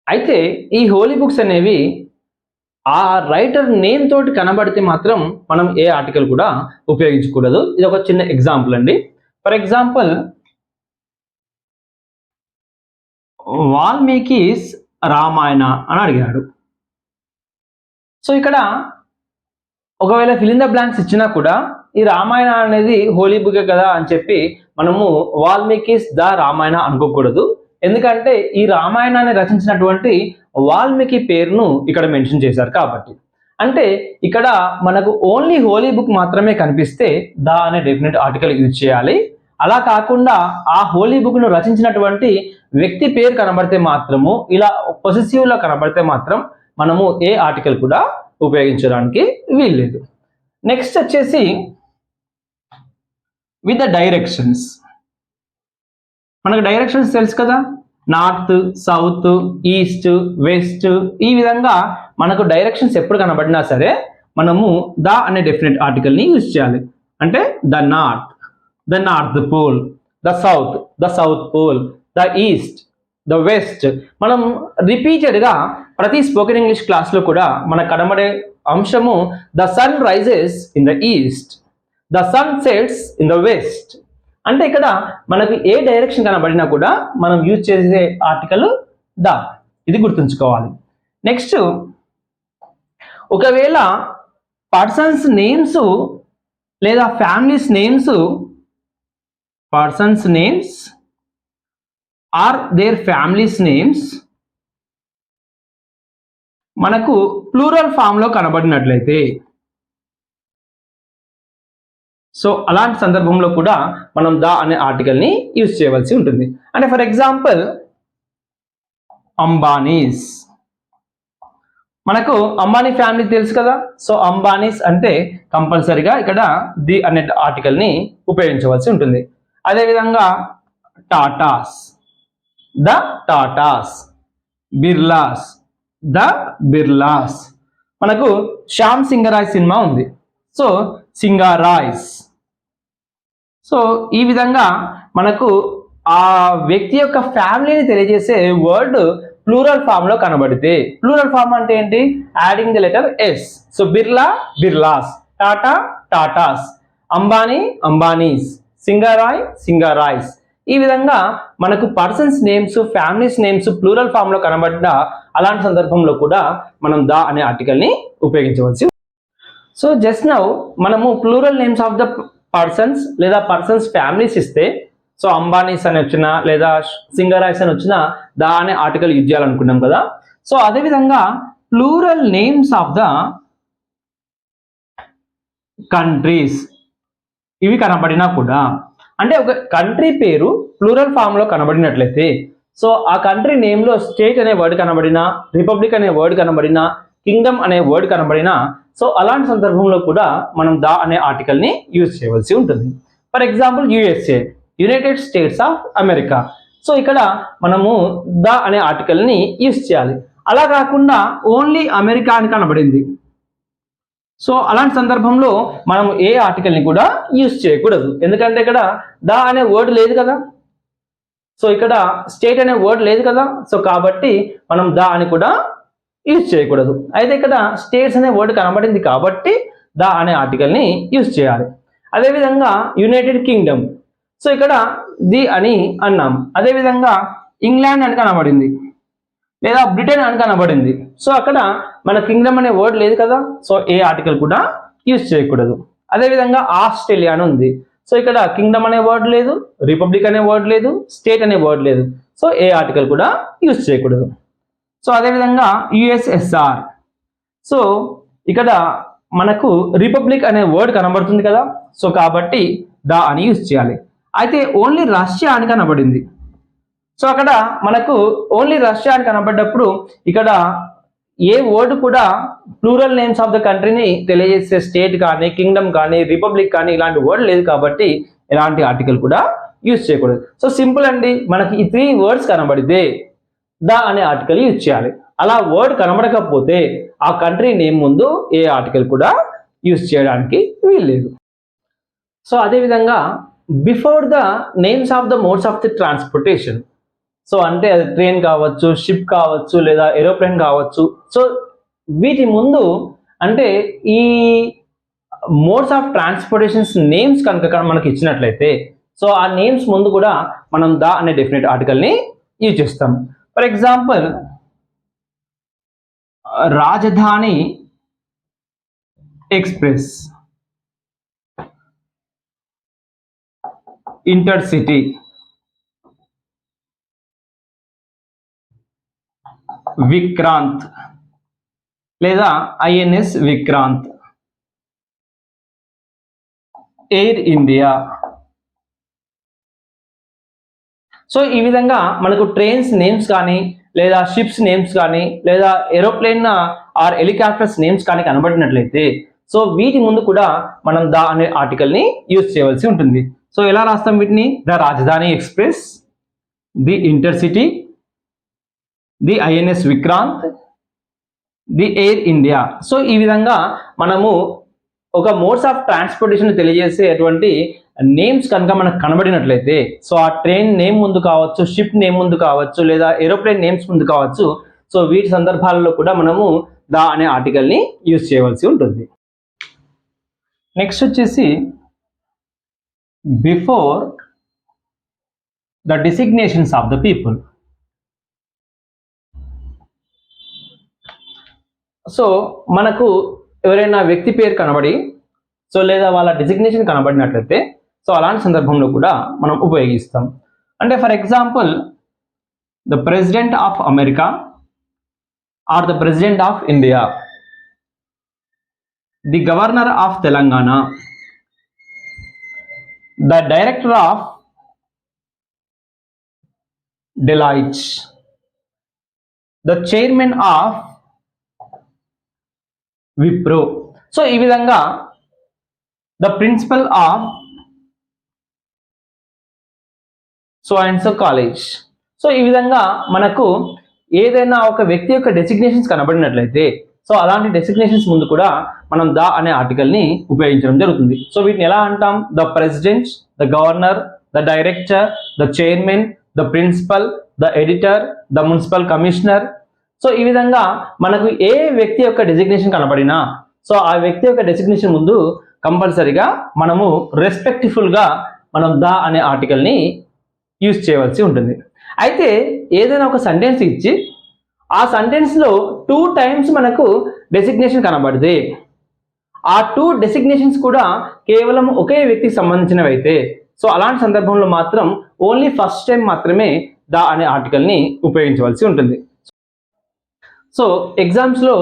Speaker 1: అయితే ఈ హోలీ బుక్స్ అనేవి ఆ రైటర్ నేమ్ తోటి కనబడితే మాత్రం మనం ఏ ఆర్టికల్ కూడా ఉపయోగించకూడదు. ఇది ఒక చిన్న ఎగ్జాంపుల్ అండి. ఫర్ ఎగ్జాంపుల్ వాల్మీకిస్ రామాయణ అని అడిగాడు. సో ఇక్కడ ఒకవేళ ఫిల్ ఇన్ ద బ్లాంక్స్ ఇచ్చినా కూడా ఈ రామాయణ అనేది హోలీ బుక్ కదా అని చెప్పి మనము వాల్మీకిస్ ద రామాయణ అనుకోకూడదు. ఎందుకంటే ఈ రామాయణాన్ని రచించినటువంటి వాల్మీకి పేరును ఇక్కడ మెన్షన్ చేశారు కాబట్టి. అంటే ఇక్కడ మనకు ఓన్లీ హోలీ బుక్ మాత్రమే కనిపిస్తే ద అనే డెఫినెట్ ఆర్టికల్ యూజ్ చేయాలి. అలా కాకుండా ఆ హోలీ బుక్ ను రచించినటువంటి వ్యక్తి పేరు కనబడితే మాత్రము, ఇలా పొసెసివ్ లో కనబడితే మాత్రం మనము ఏ ఆర్టికల్ కూడా ఉపయోగించడానికి వీల్లేదు. నెక్స్ట్ వచ్చేసి విత్ ద డైరెక్షన్స్. మనకు డైరెక్షన్స్ తెలుసు కదా, నార్త్, సౌత్, ఈస్ట్, వెస్ట్. ఈ విధంగా మనకు డైరెక్షన్స్ ఎప్పుడు కనబడినా సరే మనము ద అనే డెఫినెట్ ఆర్టికల్ ని యూజ్ చేయాలి. అంటే the north pole, the south pole, the east, the west. మనం రిపీటెడ్ గా ప్రతి స్పోకెన్ ఇంగ్లీష్ క్లాస్ లో కూడా మనకు కనబడే అంశము the sun rises in the east, the sun sets in the west. అంటే ఇక్కడ మనకి ఏ డైరెక్షన్ కనబడినా కూడా మనం యూజ్ చేసే ఆర్టికల్ ద, ఇది గుర్తుంచుకోవాలి. నెక్స్ట్, ఒకవేళ పర్సన్స్ నేమ్స్ లేదా families names or their families names మనకు ప్లూరల్ ఫామ్ లో కనబడినట్లయితే, సో అలాంటి సందర్భంలో కూడా మనం ద అనే ఆర్టికల్ ని యూజ్ చేయవలసి ఉంటుంది. అంటే ఫర్ ఎగ్జాంపుల్ అంబానీస్. మనకు అంబానీ ఫ్యామిలీ తెలుసు కదా, సో అంబానీస్ అంటే కంపల్సరీగా ఇక్కడ ది అనే ఆర్టికల్ ని ఉపయోగించవలసి ఉంటుంది. అదేవిధంగా టాటాస్, ద టాటాస్, బిర్లాస్, ద బిర్లాస్. మనకు శ్యామ్ సింగరాయ్ సినిమా ఉంది, సో సింగారాయ్స్. సో ఈ విధంగా మనకు ఆ వ్యక్తి యొక్క ఫ్యామిలీని తెలియజేసే వర్డ్ ప్లూరల్ ఫామ్ లో కనబడితే, ప్లూరల్ ఫామ్ అంటే ఏంటి, adding the letter S. So Birla Birlas, Tata Tatas, Ambani Ambanis, Singarai Singarais. ఈ విధంగా మనకు persons names, families names plural form లో కనబడ్డ అలాంటి సందర్భంలో కూడా మనం ద అనే ఆర్టికల్ ని ఉపయోగించవలసి. సో జస్ట్ నౌ మనము plural names of the persons లేదా పర్సన్స్ ఫ్యామిలీస్ ఇస్తే, సో అంబానీస్ అని వచ్చినా లేదా సింగరాయ్స్ అని వచ్చినా ద అనే ఆర్టికల్ యూజ్ చేయాలనుకున్నాం కదా. సో అదేవిధంగా plural names of the countries ఇవి కనబడినా కూడా, అంటే ఒక కంట్రీ పేరు ప్లూరల్ ఫామ్ లో కనబడినట్లయితే, సో ఆ కంట్రీ నేమ్ లో స్టేట్ అనే వర్డ్ కనబడినా, రిపబ్లిక్ అనే వర్డ్ కనబడినా, కింగ్డమ్ అనే వర్డ్ కనబడినా సో అలాంటి సందర్భంలో కూడా మనం ద అనే ఆర్టికల్ ని యూజ్ చేయవలసి ఉంటుంది. For example USA, United states of America. So ఇక్కడ మనము ద అనే ఆర్టికల్ ని యూజ్ చేయాలి. అలా కాకుండా ఓన్లీ అమెరికా అని కనబడింది, సో అలాంటి సందర్భంలో మనం ఏ ఆర్టికల్ ని కూడా యూజ్ చేయకూడదు. ఎందుకంటే ఇక్కడ ద అనే వర్డ్ లేదు కదా, సో ఇక్కడ స్టేట్ అనే వర్డ్ లేదు కదా, సో కాబట్టి మనం ద అని కూడా యూజ్ చేయకూడదు. అయితే ఇక్కడ స్టేట్స్ అనే వర్డ్ కనబడింది కాబట్టి ద అనే ఆర్టికల్ ని యూజ్ చేయాలి. అదేవిధంగా యునైటెడ్ కింగ్డమ్, సో ఇక్కడ ది అని అన్నాం. అదేవిధంగా ఇంగ్లాండ్ అని కనబడింది లేదా బ్రిటన్ అని కనబడింది, సో అక్కడ మన కింగ్డమ్ అనే వర్డ్ లేదు కదా, సో ఏ ఆర్టికల్ కూడా యూజ్ చేయకూడదు. అదేవిధంగా ఆస్ట్రేలియా అని ఉంది, సో ఇక్కడ కింగ్డమ్ అనే వర్డ్ లేదు, రిపబ్లిక్ అనే వర్డ్ లేదు, స్టేట్ అనే వర్డ్ లేదు, సో ఏ ఆర్టికల్ కూడా యూజ్ చేయకూడదు. సో అదేవిధంగా యుఎస్ఎస్ఆర్, సో ఇక్కడ మనకు రిపబ్లిక్ అనే వర్డ్ కనబడుతుంది కదా, సో కాబట్టి ద అని యూజ్ చేయాలి. అయితే ఓన్లీ రష్యా అని కనబడింది, సో అక్కడ మనకు ఓన్లీ రష్యా అని కనబడ్డప్పుడు ఇక్కడ ఏ వర్డ్ కూడా ప్లూరల్ నేమ్స్ ఆఫ్ ద కంట్రీని తెలియజేసే స్టేట్ కానీ కింగ్డమ్ కానీ రిపబ్లిక్ కానీ ఇలాంటి వర్డ్ లేదు కాబట్టి ఎలాంటి ఆర్టికల్ కూడా యూజ్ చేయకూడదు. సో సింపుల్ అండి, మనకి ఈ 3 వర్డ్స్ కనబడితే ద అనే ఆర్టికల్ యూజ్ చేయాలి. అలా వర్డ్ కనబడకపోతే ఆ కంట్రీ నేమ్ ముందు ఏ ఆర్టికల్ కూడా యూజ్ చేయడానికి వీల్లేదు. సో అదేవిధంగా before the names of the modes of the transportation, so అంటే అది ట్రైన్ కావచ్చు, షిప్ కావచ్చు, లేదా ఏరోప్లేన్ కావచ్చు, సో వీటి ముందు అంటే ఈ మోడ్స్ ఆఫ్ ట్రాన్స్పోర్టేషన్స్ నేమ్స్ కనుక మనకి ఇచ్చినట్లయితే సో ఆ నేమ్స్ ముందు కూడా మనం ద అనే డెఫినెట్ ఆర్టికల్ ని యూజ్ చేస్తాం. ఫర్ ఎగ్జాంపుల్ రాజధాని ఎక్స్ప్రెస్, ఇంటర్సిటీ, విక్రాంత్ లేదా INS Vikrant, air India. So ఈ విధంగా మనకు ట్రైన్స్ నేమ్స్ కానీ లేదా షిప్స్ నేమ్స్ కానీ లేదా ఏరోప్లేన్ ఆర్ హెలికాప్టర్స్ నేమ్స్ కానీ కనబడినట్లయితే సో వీటి ముందు కూడా మనం ద అనే ఆర్టికల్ ని యూజ్ చేయవలసి ఉంటుంది. సో ఎలా రాస్తాం వీటిని? ద రాజధాని express, the intercity, the INS Vikrant, the air India. So ఈ విధంగా మనము ఒక మోడ్స్ ఆఫ్ ట్రాన్స్పోర్టేషన్ తెలియజేసేటువంటి నేమ్స్ కనుక మనకు కనబడినట్లయితే సో ఆ ట్రైన్ నేమ్ ముందు కావచ్చు, షిప్ నేమ్ ముందు కావచ్చు, లేదా ఏరోప్లేన్ నేమ్స్ ముందు కావచ్చు, సో వీటి సందర్భాలలో కూడా మనము ద అనే ఆర్టికల్ ని యూజ్ చేయవలసి ఉంటుంది. నెక్స్ట్ వచ్చేసి before the designations of the people. So మనకు ఎవరైనా వ్యక్తి పేరు కనబడి సో లేదా వాళ్ళ డిసిగ్నేషన్ కనబడినట్లయితే సో అలాంటి సందర్భంలో కూడా మనం ఉపయోగిస్తాం. అంటే for example the president of America or the president of India, the governor of Telangana, the director of Deloitte, the chairman of Wipro. So ఈ విధంగా the principal of so and so college. So ఈ విధంగా మనకు ఏదైనా ఒక వ్యక్తి యొక్క డెసిగ్నేషన్స్ కనబడినట్లయితే సో అలాంటి డెసిగ్నేషన్స్ ముందు కూడా మనం ద అనే ఆర్టికల్ ని ఉపయోగించడం జరుగుతుంది. సో వీటిని ఎలా అంటాం? The president, the governor, the director, the chairman, the principal, the editor, the municipal commissioner. So ఈ విధంగా మనకు ఏ వ్యక్తి యొక్క డెసిగ్నేషన్ కనబడినా సో ఆ వ్యక్తి యొక్క డెసిగ్నేషన్ ముందు కంపల్సరీగా మనము రెస్పెక్ట్ఫుల్ గా మనం ద అనే ఆర్టికల్ ని యూజ్ చేయవలసి ఉంటుంది. అయితే ఏదైనా ఒక సెంటెన్స్ ఇచ్చి ఆ సెంటెన్స్ లో 2 టైమ్స్ మనకు డెసిగ్నేషన్ కనబడితే ఆ 2 డెసిగ్నేషన్స్ కూడా కేవలం ఒకే వ్యక్తికి సంబంధించినవి అయితే సో అలాంటి సందర్భంలో మాత్రం ఓన్లీ ఫస్ట్ టైం మాత్రమే ద అనే ఆర్టికల్ ని ఉపయోగించవలసి ఉంటుంది. సో ఎగ్జామ్స్ లో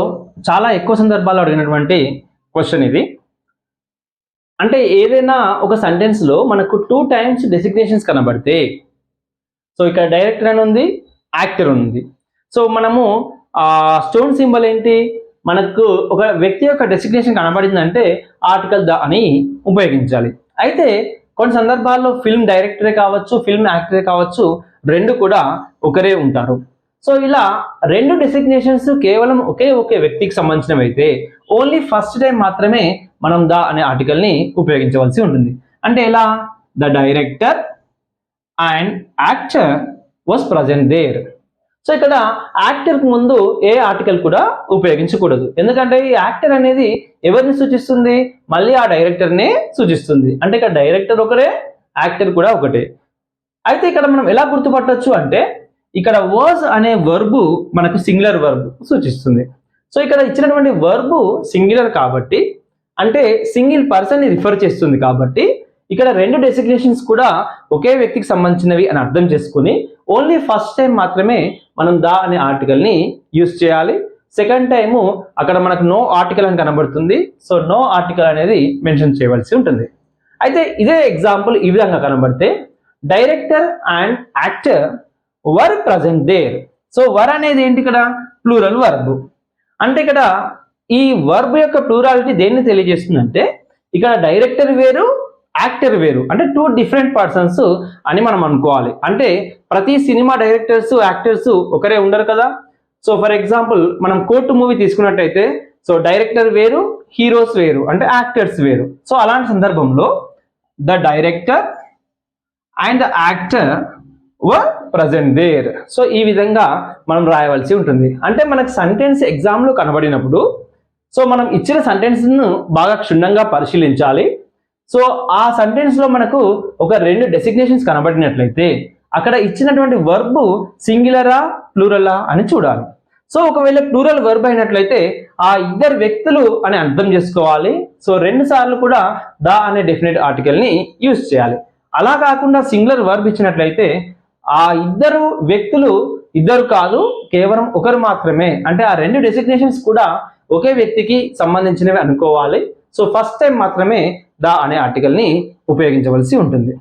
Speaker 1: చాలా ఎక్కువ సందర్భాల్లో అడిగినటువంటి క్వశ్చన్ ఇది. అంటే ఏదైనా ఒక సెంటెన్స్ లో మనకు 2 టైమ్స్ డెసిగ్నేషన్స్ కనబడితే సో ఇక్కడ డైరెక్టర్ అని ఉంది, యాక్టర్ ఉంది. సో మనము స్టోన్ సింబల్ ఏంటి? మనకు ఒక వ్యక్తి యొక్క డెసిగ్నేషన్ కనబడిందంటే ఆర్టికల్ ద అని ఉపయోగించాలి. అయితే కొన్ని సందర్భాల్లో ఫిల్మ్ డైరెక్టరే కావచ్చు, ఫిల్మ్ యాక్టరే కావచ్చు, రెండు కూడా ఒకరే ఉంటారు. సో ఇలా రెండు డెసిగ్నేషన్స్ కేవలం ఒకే వ్యక్తికి సంబంధించినవి అయితే ఓన్లీ ఫస్ట్ టైం మాత్రమే మనం ద అనే ఆర్టికల్ని ఉపయోగించవలసి ఉంటుంది. అంటే ఎలా? The director and actor was present there. So ఇక్కడ యాక్టర్కి ముందు ఏ ఆర్టికల్ కూడా ఉపయోగించకూడదు. ఎందుకంటే ఈ యాక్టర్ అనేది ఎవరిని సూచిస్తుంది? మళ్ళీ ఆ డైరెక్టర్నే సూచిస్తుంది. అంటే ఇక్కడ డైరెక్టర్ ఒకరే, యాక్టర్ కూడా ఒకటే. అయితే ఇక్కడ మనం ఎలా గుర్తుపట్టొచ్చు అంటే ఇక్కడ వాజ్ అనే వర్బు మనకు సింగులర్ వర్బ్ సూచిస్తుంది. సో ఇక్కడ ఇచ్చినటువంటి వర్బు సింగులర్ కాబట్టి, అంటే సింగిల్ పర్సన్ ని రిఫర్ చేస్తుంది కాబట్టి ఇక్కడ రెండు డెసిగ్నేషన్స్ కూడా ఒకే వ్యక్తికి సంబంధించినవి అని అర్థం చేసుకుని ఓన్లీ ఫస్ట్ టైం మాత్రమే మనం ద అనే ఆర్టికల్ ని యూజ్ చేయాలి. సెకండ్ టైము అక్కడ మనకు నో ఆర్టికల్ అని కనబడుతుంది. సో నో ఆర్టికల్ అనేది మెన్షన్ చేయవలసి ఉంటుంది. అయితే ఇదే ఎగ్జాంపుల్ ఈ విధంగా కనబడితే director and actor were present there. So were అనేది ఏంటి? ఇక్కడ ప్లూరల్ వర్బ్. అంటే ఇక్కడ ఈ వర్బ్ యొక్క ప్లూరాలిటీ దేన్ని తెలియజేస్తుందంటే ఇక్కడ డైరెక్టర్ వేరు, యాక్టర్ వేరు, అంటే టూ డిఫరెంట్ పర్సన్స్ అని మనం అనుకోవాలి. అంటే ప్రతి సినిమా డైరెక్టర్స్, యాక్టర్స్ ఒకరే ఉండరు కదా. సో ఫర్ ఎగ్జాంపుల్ మనం కోర్టు మూవీ తీసుకున్నట్టయితే సో డైరెక్టర్ వేరు, హీరోస్ వేరు, అంటే యాక్టర్స్ వేరు. సో అలాంటి సందర్భంలో the director and the actor were present there. So ఈ విధంగా మనం రాయవలసి ఉంటుంది. అంటే మనకు సెంటెన్స్ ఎగ్జామ్లో కనబడినప్పుడు సో మనం ఇచ్చిన సెంటెన్స్ను బాగా క్షుణ్ణంగా పరిశీలించాలి. సో ఆ సెంటెన్స్ లో మనకు ఒక రెండు డెసిగ్నేషన్స్ కనబడినట్లయితే అక్కడ ఇచ్చినటువంటి వర్బ్ సింగులరా, ప్లూరలా అని చూడాలి. సో ఒకవేళ ప్లూరల్ వర్బ్ అయినట్లయితే ఆ ఇద్దరు వ్యక్తులు అని అర్థం చేసుకోవాలి. సో రెండు సార్లు కూడా ద అనే డెఫినెట్ ఆర్టికల్ ని యూజ్ చేయాలి. అలా కాకుండా సింగులర్ వర్బ్ ఇచ్చినట్లయితే ఆ ఇద్దరు వ్యక్తులు ఇద్దరు కాదు, కేవలం ఒకరు మాత్రమే. అంటే ఆ రెండు డెసిగ్నేషన్స్ కూడా ఒకే వ్యక్తికి సంబంధించినవి అనుకోవాలి. సో ఫస్ట్ టైం మాత్రమే ద అనే ఆర్టికల్ ని ఉపయోగించవలసి ఉంటుంది.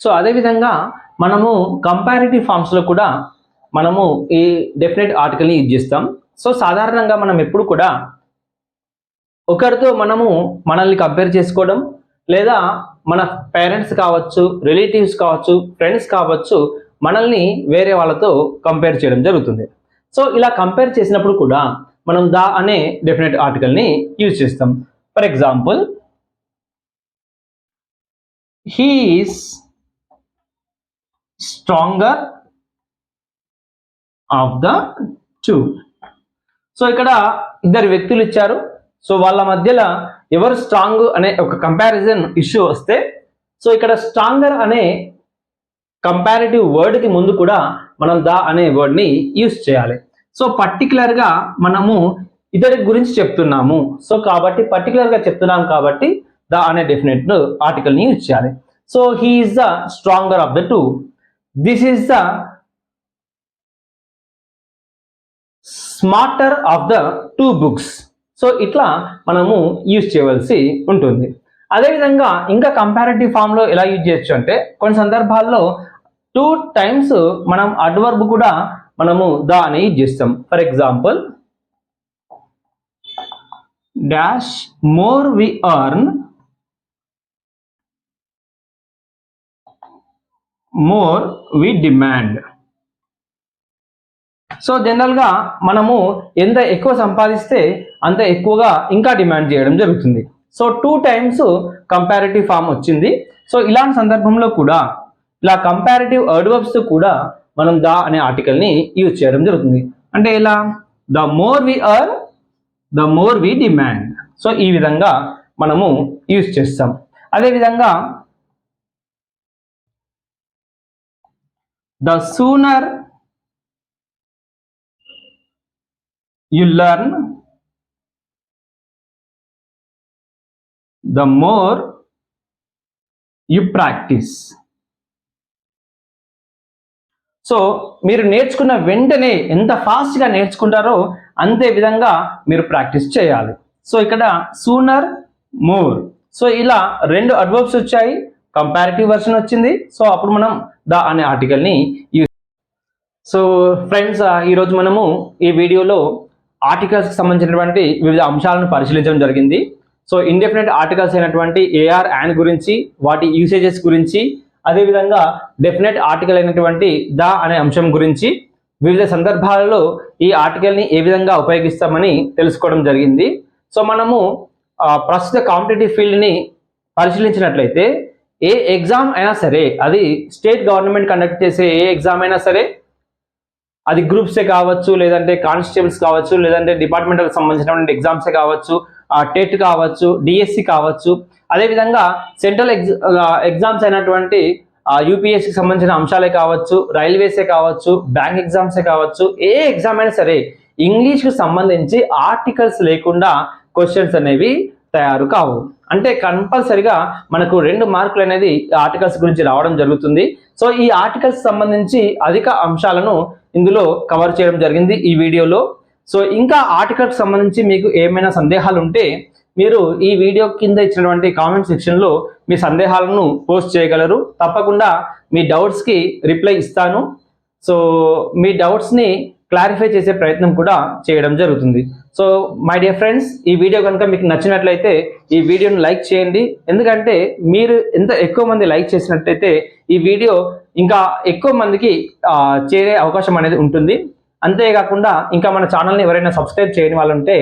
Speaker 1: సో అదేవిధంగా మనము కంపారిటివ్ ఫార్మ్స్ లో కూడా మనము ఈ డెఫినెట్ ఆర్టికల్ ని యూజ్ చేస్తాం. సో సాధారణంగా మనం ఎప్పుడు కూడా ఒకరితో మనము మనల్ని కంపేర్ చేసుకోవడం, లేదా మన పేరెంట్స్ కావచ్చు, రిలేటివ్స్ కావచ్చు, ఫ్రెండ్స్ కావచ్చు, మనల్ని వేరే వాళ్ళతో కంపేర్ చేయడం జరుగుతుంది. సో ఇలా కంపేర్ చేసినప్పుడు కూడా మనం ద అనే డెఫినెట్ ఆర్టికల్ ని యూజ్ చేస్తాం. For example, he is stronger of the two. So ఇక్కడ ఇద్దరు వ్యక్తులు ఇచ్చారు. సో వాళ్ళ మధ్యలో ఎవరు స్ట్రాంగ్ అనే ఒక కంపారిజన్ ఇష్యూ వస్తే సో ఇక్కడ స్ట్రాంగర్ అనే కంపారిటివ్ వర్డ్ కి ముందు కూడా మనం ద అనే వర్డ్ ని యూజ్ చేయాలి. సో పర్టికులర్ గా మనము ఇద్దరి గురించి చెప్తున్నాము. సో కాబట్టి పర్టికులర్ గా చెప్తున్నాం కాబట్టి ద అనే డెఫినెట్ ఆర్టికల్ ని యూజ్ చేయాలి. So he is the stronger of the two. This is the smarter of the two books. So ఇట్లా మనము యూజ్ చేయవలసి ఉంటుంది. అదేవిధంగా ఇంకా కంపారిటివ్ ఫామ్ లో ఎలా యూజ్ చేయొచ్చు అంటే కొన్ని సందర్భాల్లో 2 times మనం అడ్వర్బ్ కూడా మనము ద అని యూజ్ చేస్తాం. For example, dash more we earn, more we demand. So general గా మనము ఎంత ఎక్కువ సంపాదిస్తే అంత ఎక్కువగా ఇంకా డిమాండ్ చేయడం జరుగుతుంది. సో 2 times కంపారిటివ్ ఫామ్ వచ్చింది. సో ఇలాంటి సందర్భంలో కూడా ఇలా కంపారిటివ్ అడ్వర్బ్స్ కూడా మనం ద అనే ఆర్టికల్ ని యూజ్ చేయడం జరుగుతుంది. అంటే ఇలా the more we earn, the more we demand. So ఈ విధంగా మనము యూజ్ చేస్తాం. అదేవిధంగా the sooner you learn, the more you practice. So మీరు నేర్చుకున్న వెంటనే ఎంత ఫాస్ట్గా నేర్చుకుంటారో అంతే విధంగా మీరు ప్రాక్టీస్ చేయాలి. సో ఇక్కడ సూనర్, మోర్. సో ఇలా 2 అడ్వర్బ్స్ వచ్చాయి, కంపారిటివ్ వర్షన్ వచ్చింది. సో అప్పుడు మనం ద అనే ఆర్టికల్ని యూజ్. సో ఫ్రెండ్స్, ఈరోజు మనము ఈ వీడియోలో ఆర్టికల్స్కి సంబంధించినటువంటి వివిధ అంశాలను పరిశీలించడం జరిగింది. సో ఇండెఫినెట్ ఆర్టికల్స్ అయినటువంటి ఏఆర్ అండ్ గురించి, వాటి యూసేజెస్ గురించి, అదేవిధంగా డెఫినెట్ ఆర్టికల్ అయినటువంటి ద అనే అంశం గురించి, వివిధ సందర్భాలలో ఈ ఆర్టికల్ని ఏ విధంగా ఉపయోగిస్తామని తెలుసుకోవడం జరిగింది. సో మనము ప్రస్తుత కాంపిటేటివ్ ఫీల్డ్ని పరిశీలించినట్లయితే ఏ ఎగ్జామ్ అయినా సరే, అది స్టేట్ గవర్నమెంట్ కండక్ట్ చేసే ఏ ఎగ్జామ్ అయినా సరే, అది గ్రూప్సే కావచ్చు, లేదంటే కానిస్టేబుల్స్ కావచ్చు, లేదంటే డిపార్ట్మెంటల్ సంబంధించినటువంటి ఎగ్జామ్సే కావచ్చు, టెట్ కావచ్చు, డిఎస్సి కావచ్చు, అదేవిధంగా సెంట్రల్ ఎగ్జామ్స్ అయినటువంటి యూపీఎస్సికి సంబంధించిన అంశాలే కావచ్చు, రైల్వేసే కావచ్చు, బ్యాంక్ ఎగ్జామ్సే కావచ్చు, ఏ ఎగ్జామ్ అయినా సరే ఇంగ్లీష్కి సంబంధించి ఆర్టికల్స్ లేకుండా క్వశ్చన్స్ అనేవి తయారు కావు. అంటే కంపల్సరిగా మనకు 2 మార్కులు అనేది ఆర్టికల్స్ గురించి రావడం జరుగుతుంది. సో ఈ ఆర్టికల్స్ సంబంధించి అధిక అంశాలను ఇందులో కవర్ చేయడం జరిగింది ఈ వీడియోలో. సో ఇంకా ఆర్టికల్స్ సంబంధించి మీకు ఏమైనా సందేహాలు ఉంటే మీరు ఈ వీడియో కింద ఇచ్చినటువంటి కామెంట్ సెక్షన్లో మీ సందేహాలను పోస్ట్ చేయగలరు. తప్పకుండా మీ డౌట్స్కి రిప్లై ఇస్తాను. సో మీ డౌట్స్ని క్లారిఫై చేసే ప్రయత్నం కూడా చేయడం జరుగుతుంది. సో మై డియర్ ఫ్రెండ్స్, ఈ వీడియో కనుక మీకు నచ్చినట్లయితే ఈ వీడియోని లైక్ చేయండి. ఎందుకంటే మీరు ఎంత ఎక్కువ మంది లైక్ చేసినట్లయితే ఈ వీడియో ఇంకా ఎక్కువ మందికి చేరే అవకాశం అనేది ఉంటుంది. అంతేకాకుండా ఇంకా మన ఛానల్ని ఎవరైనా సబ్స్క్రైబ్ చేయని వాళ్ళు ఉంటే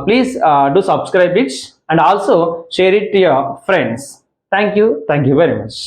Speaker 1: please do subscribe it and also share it to your friends. Thank you very much.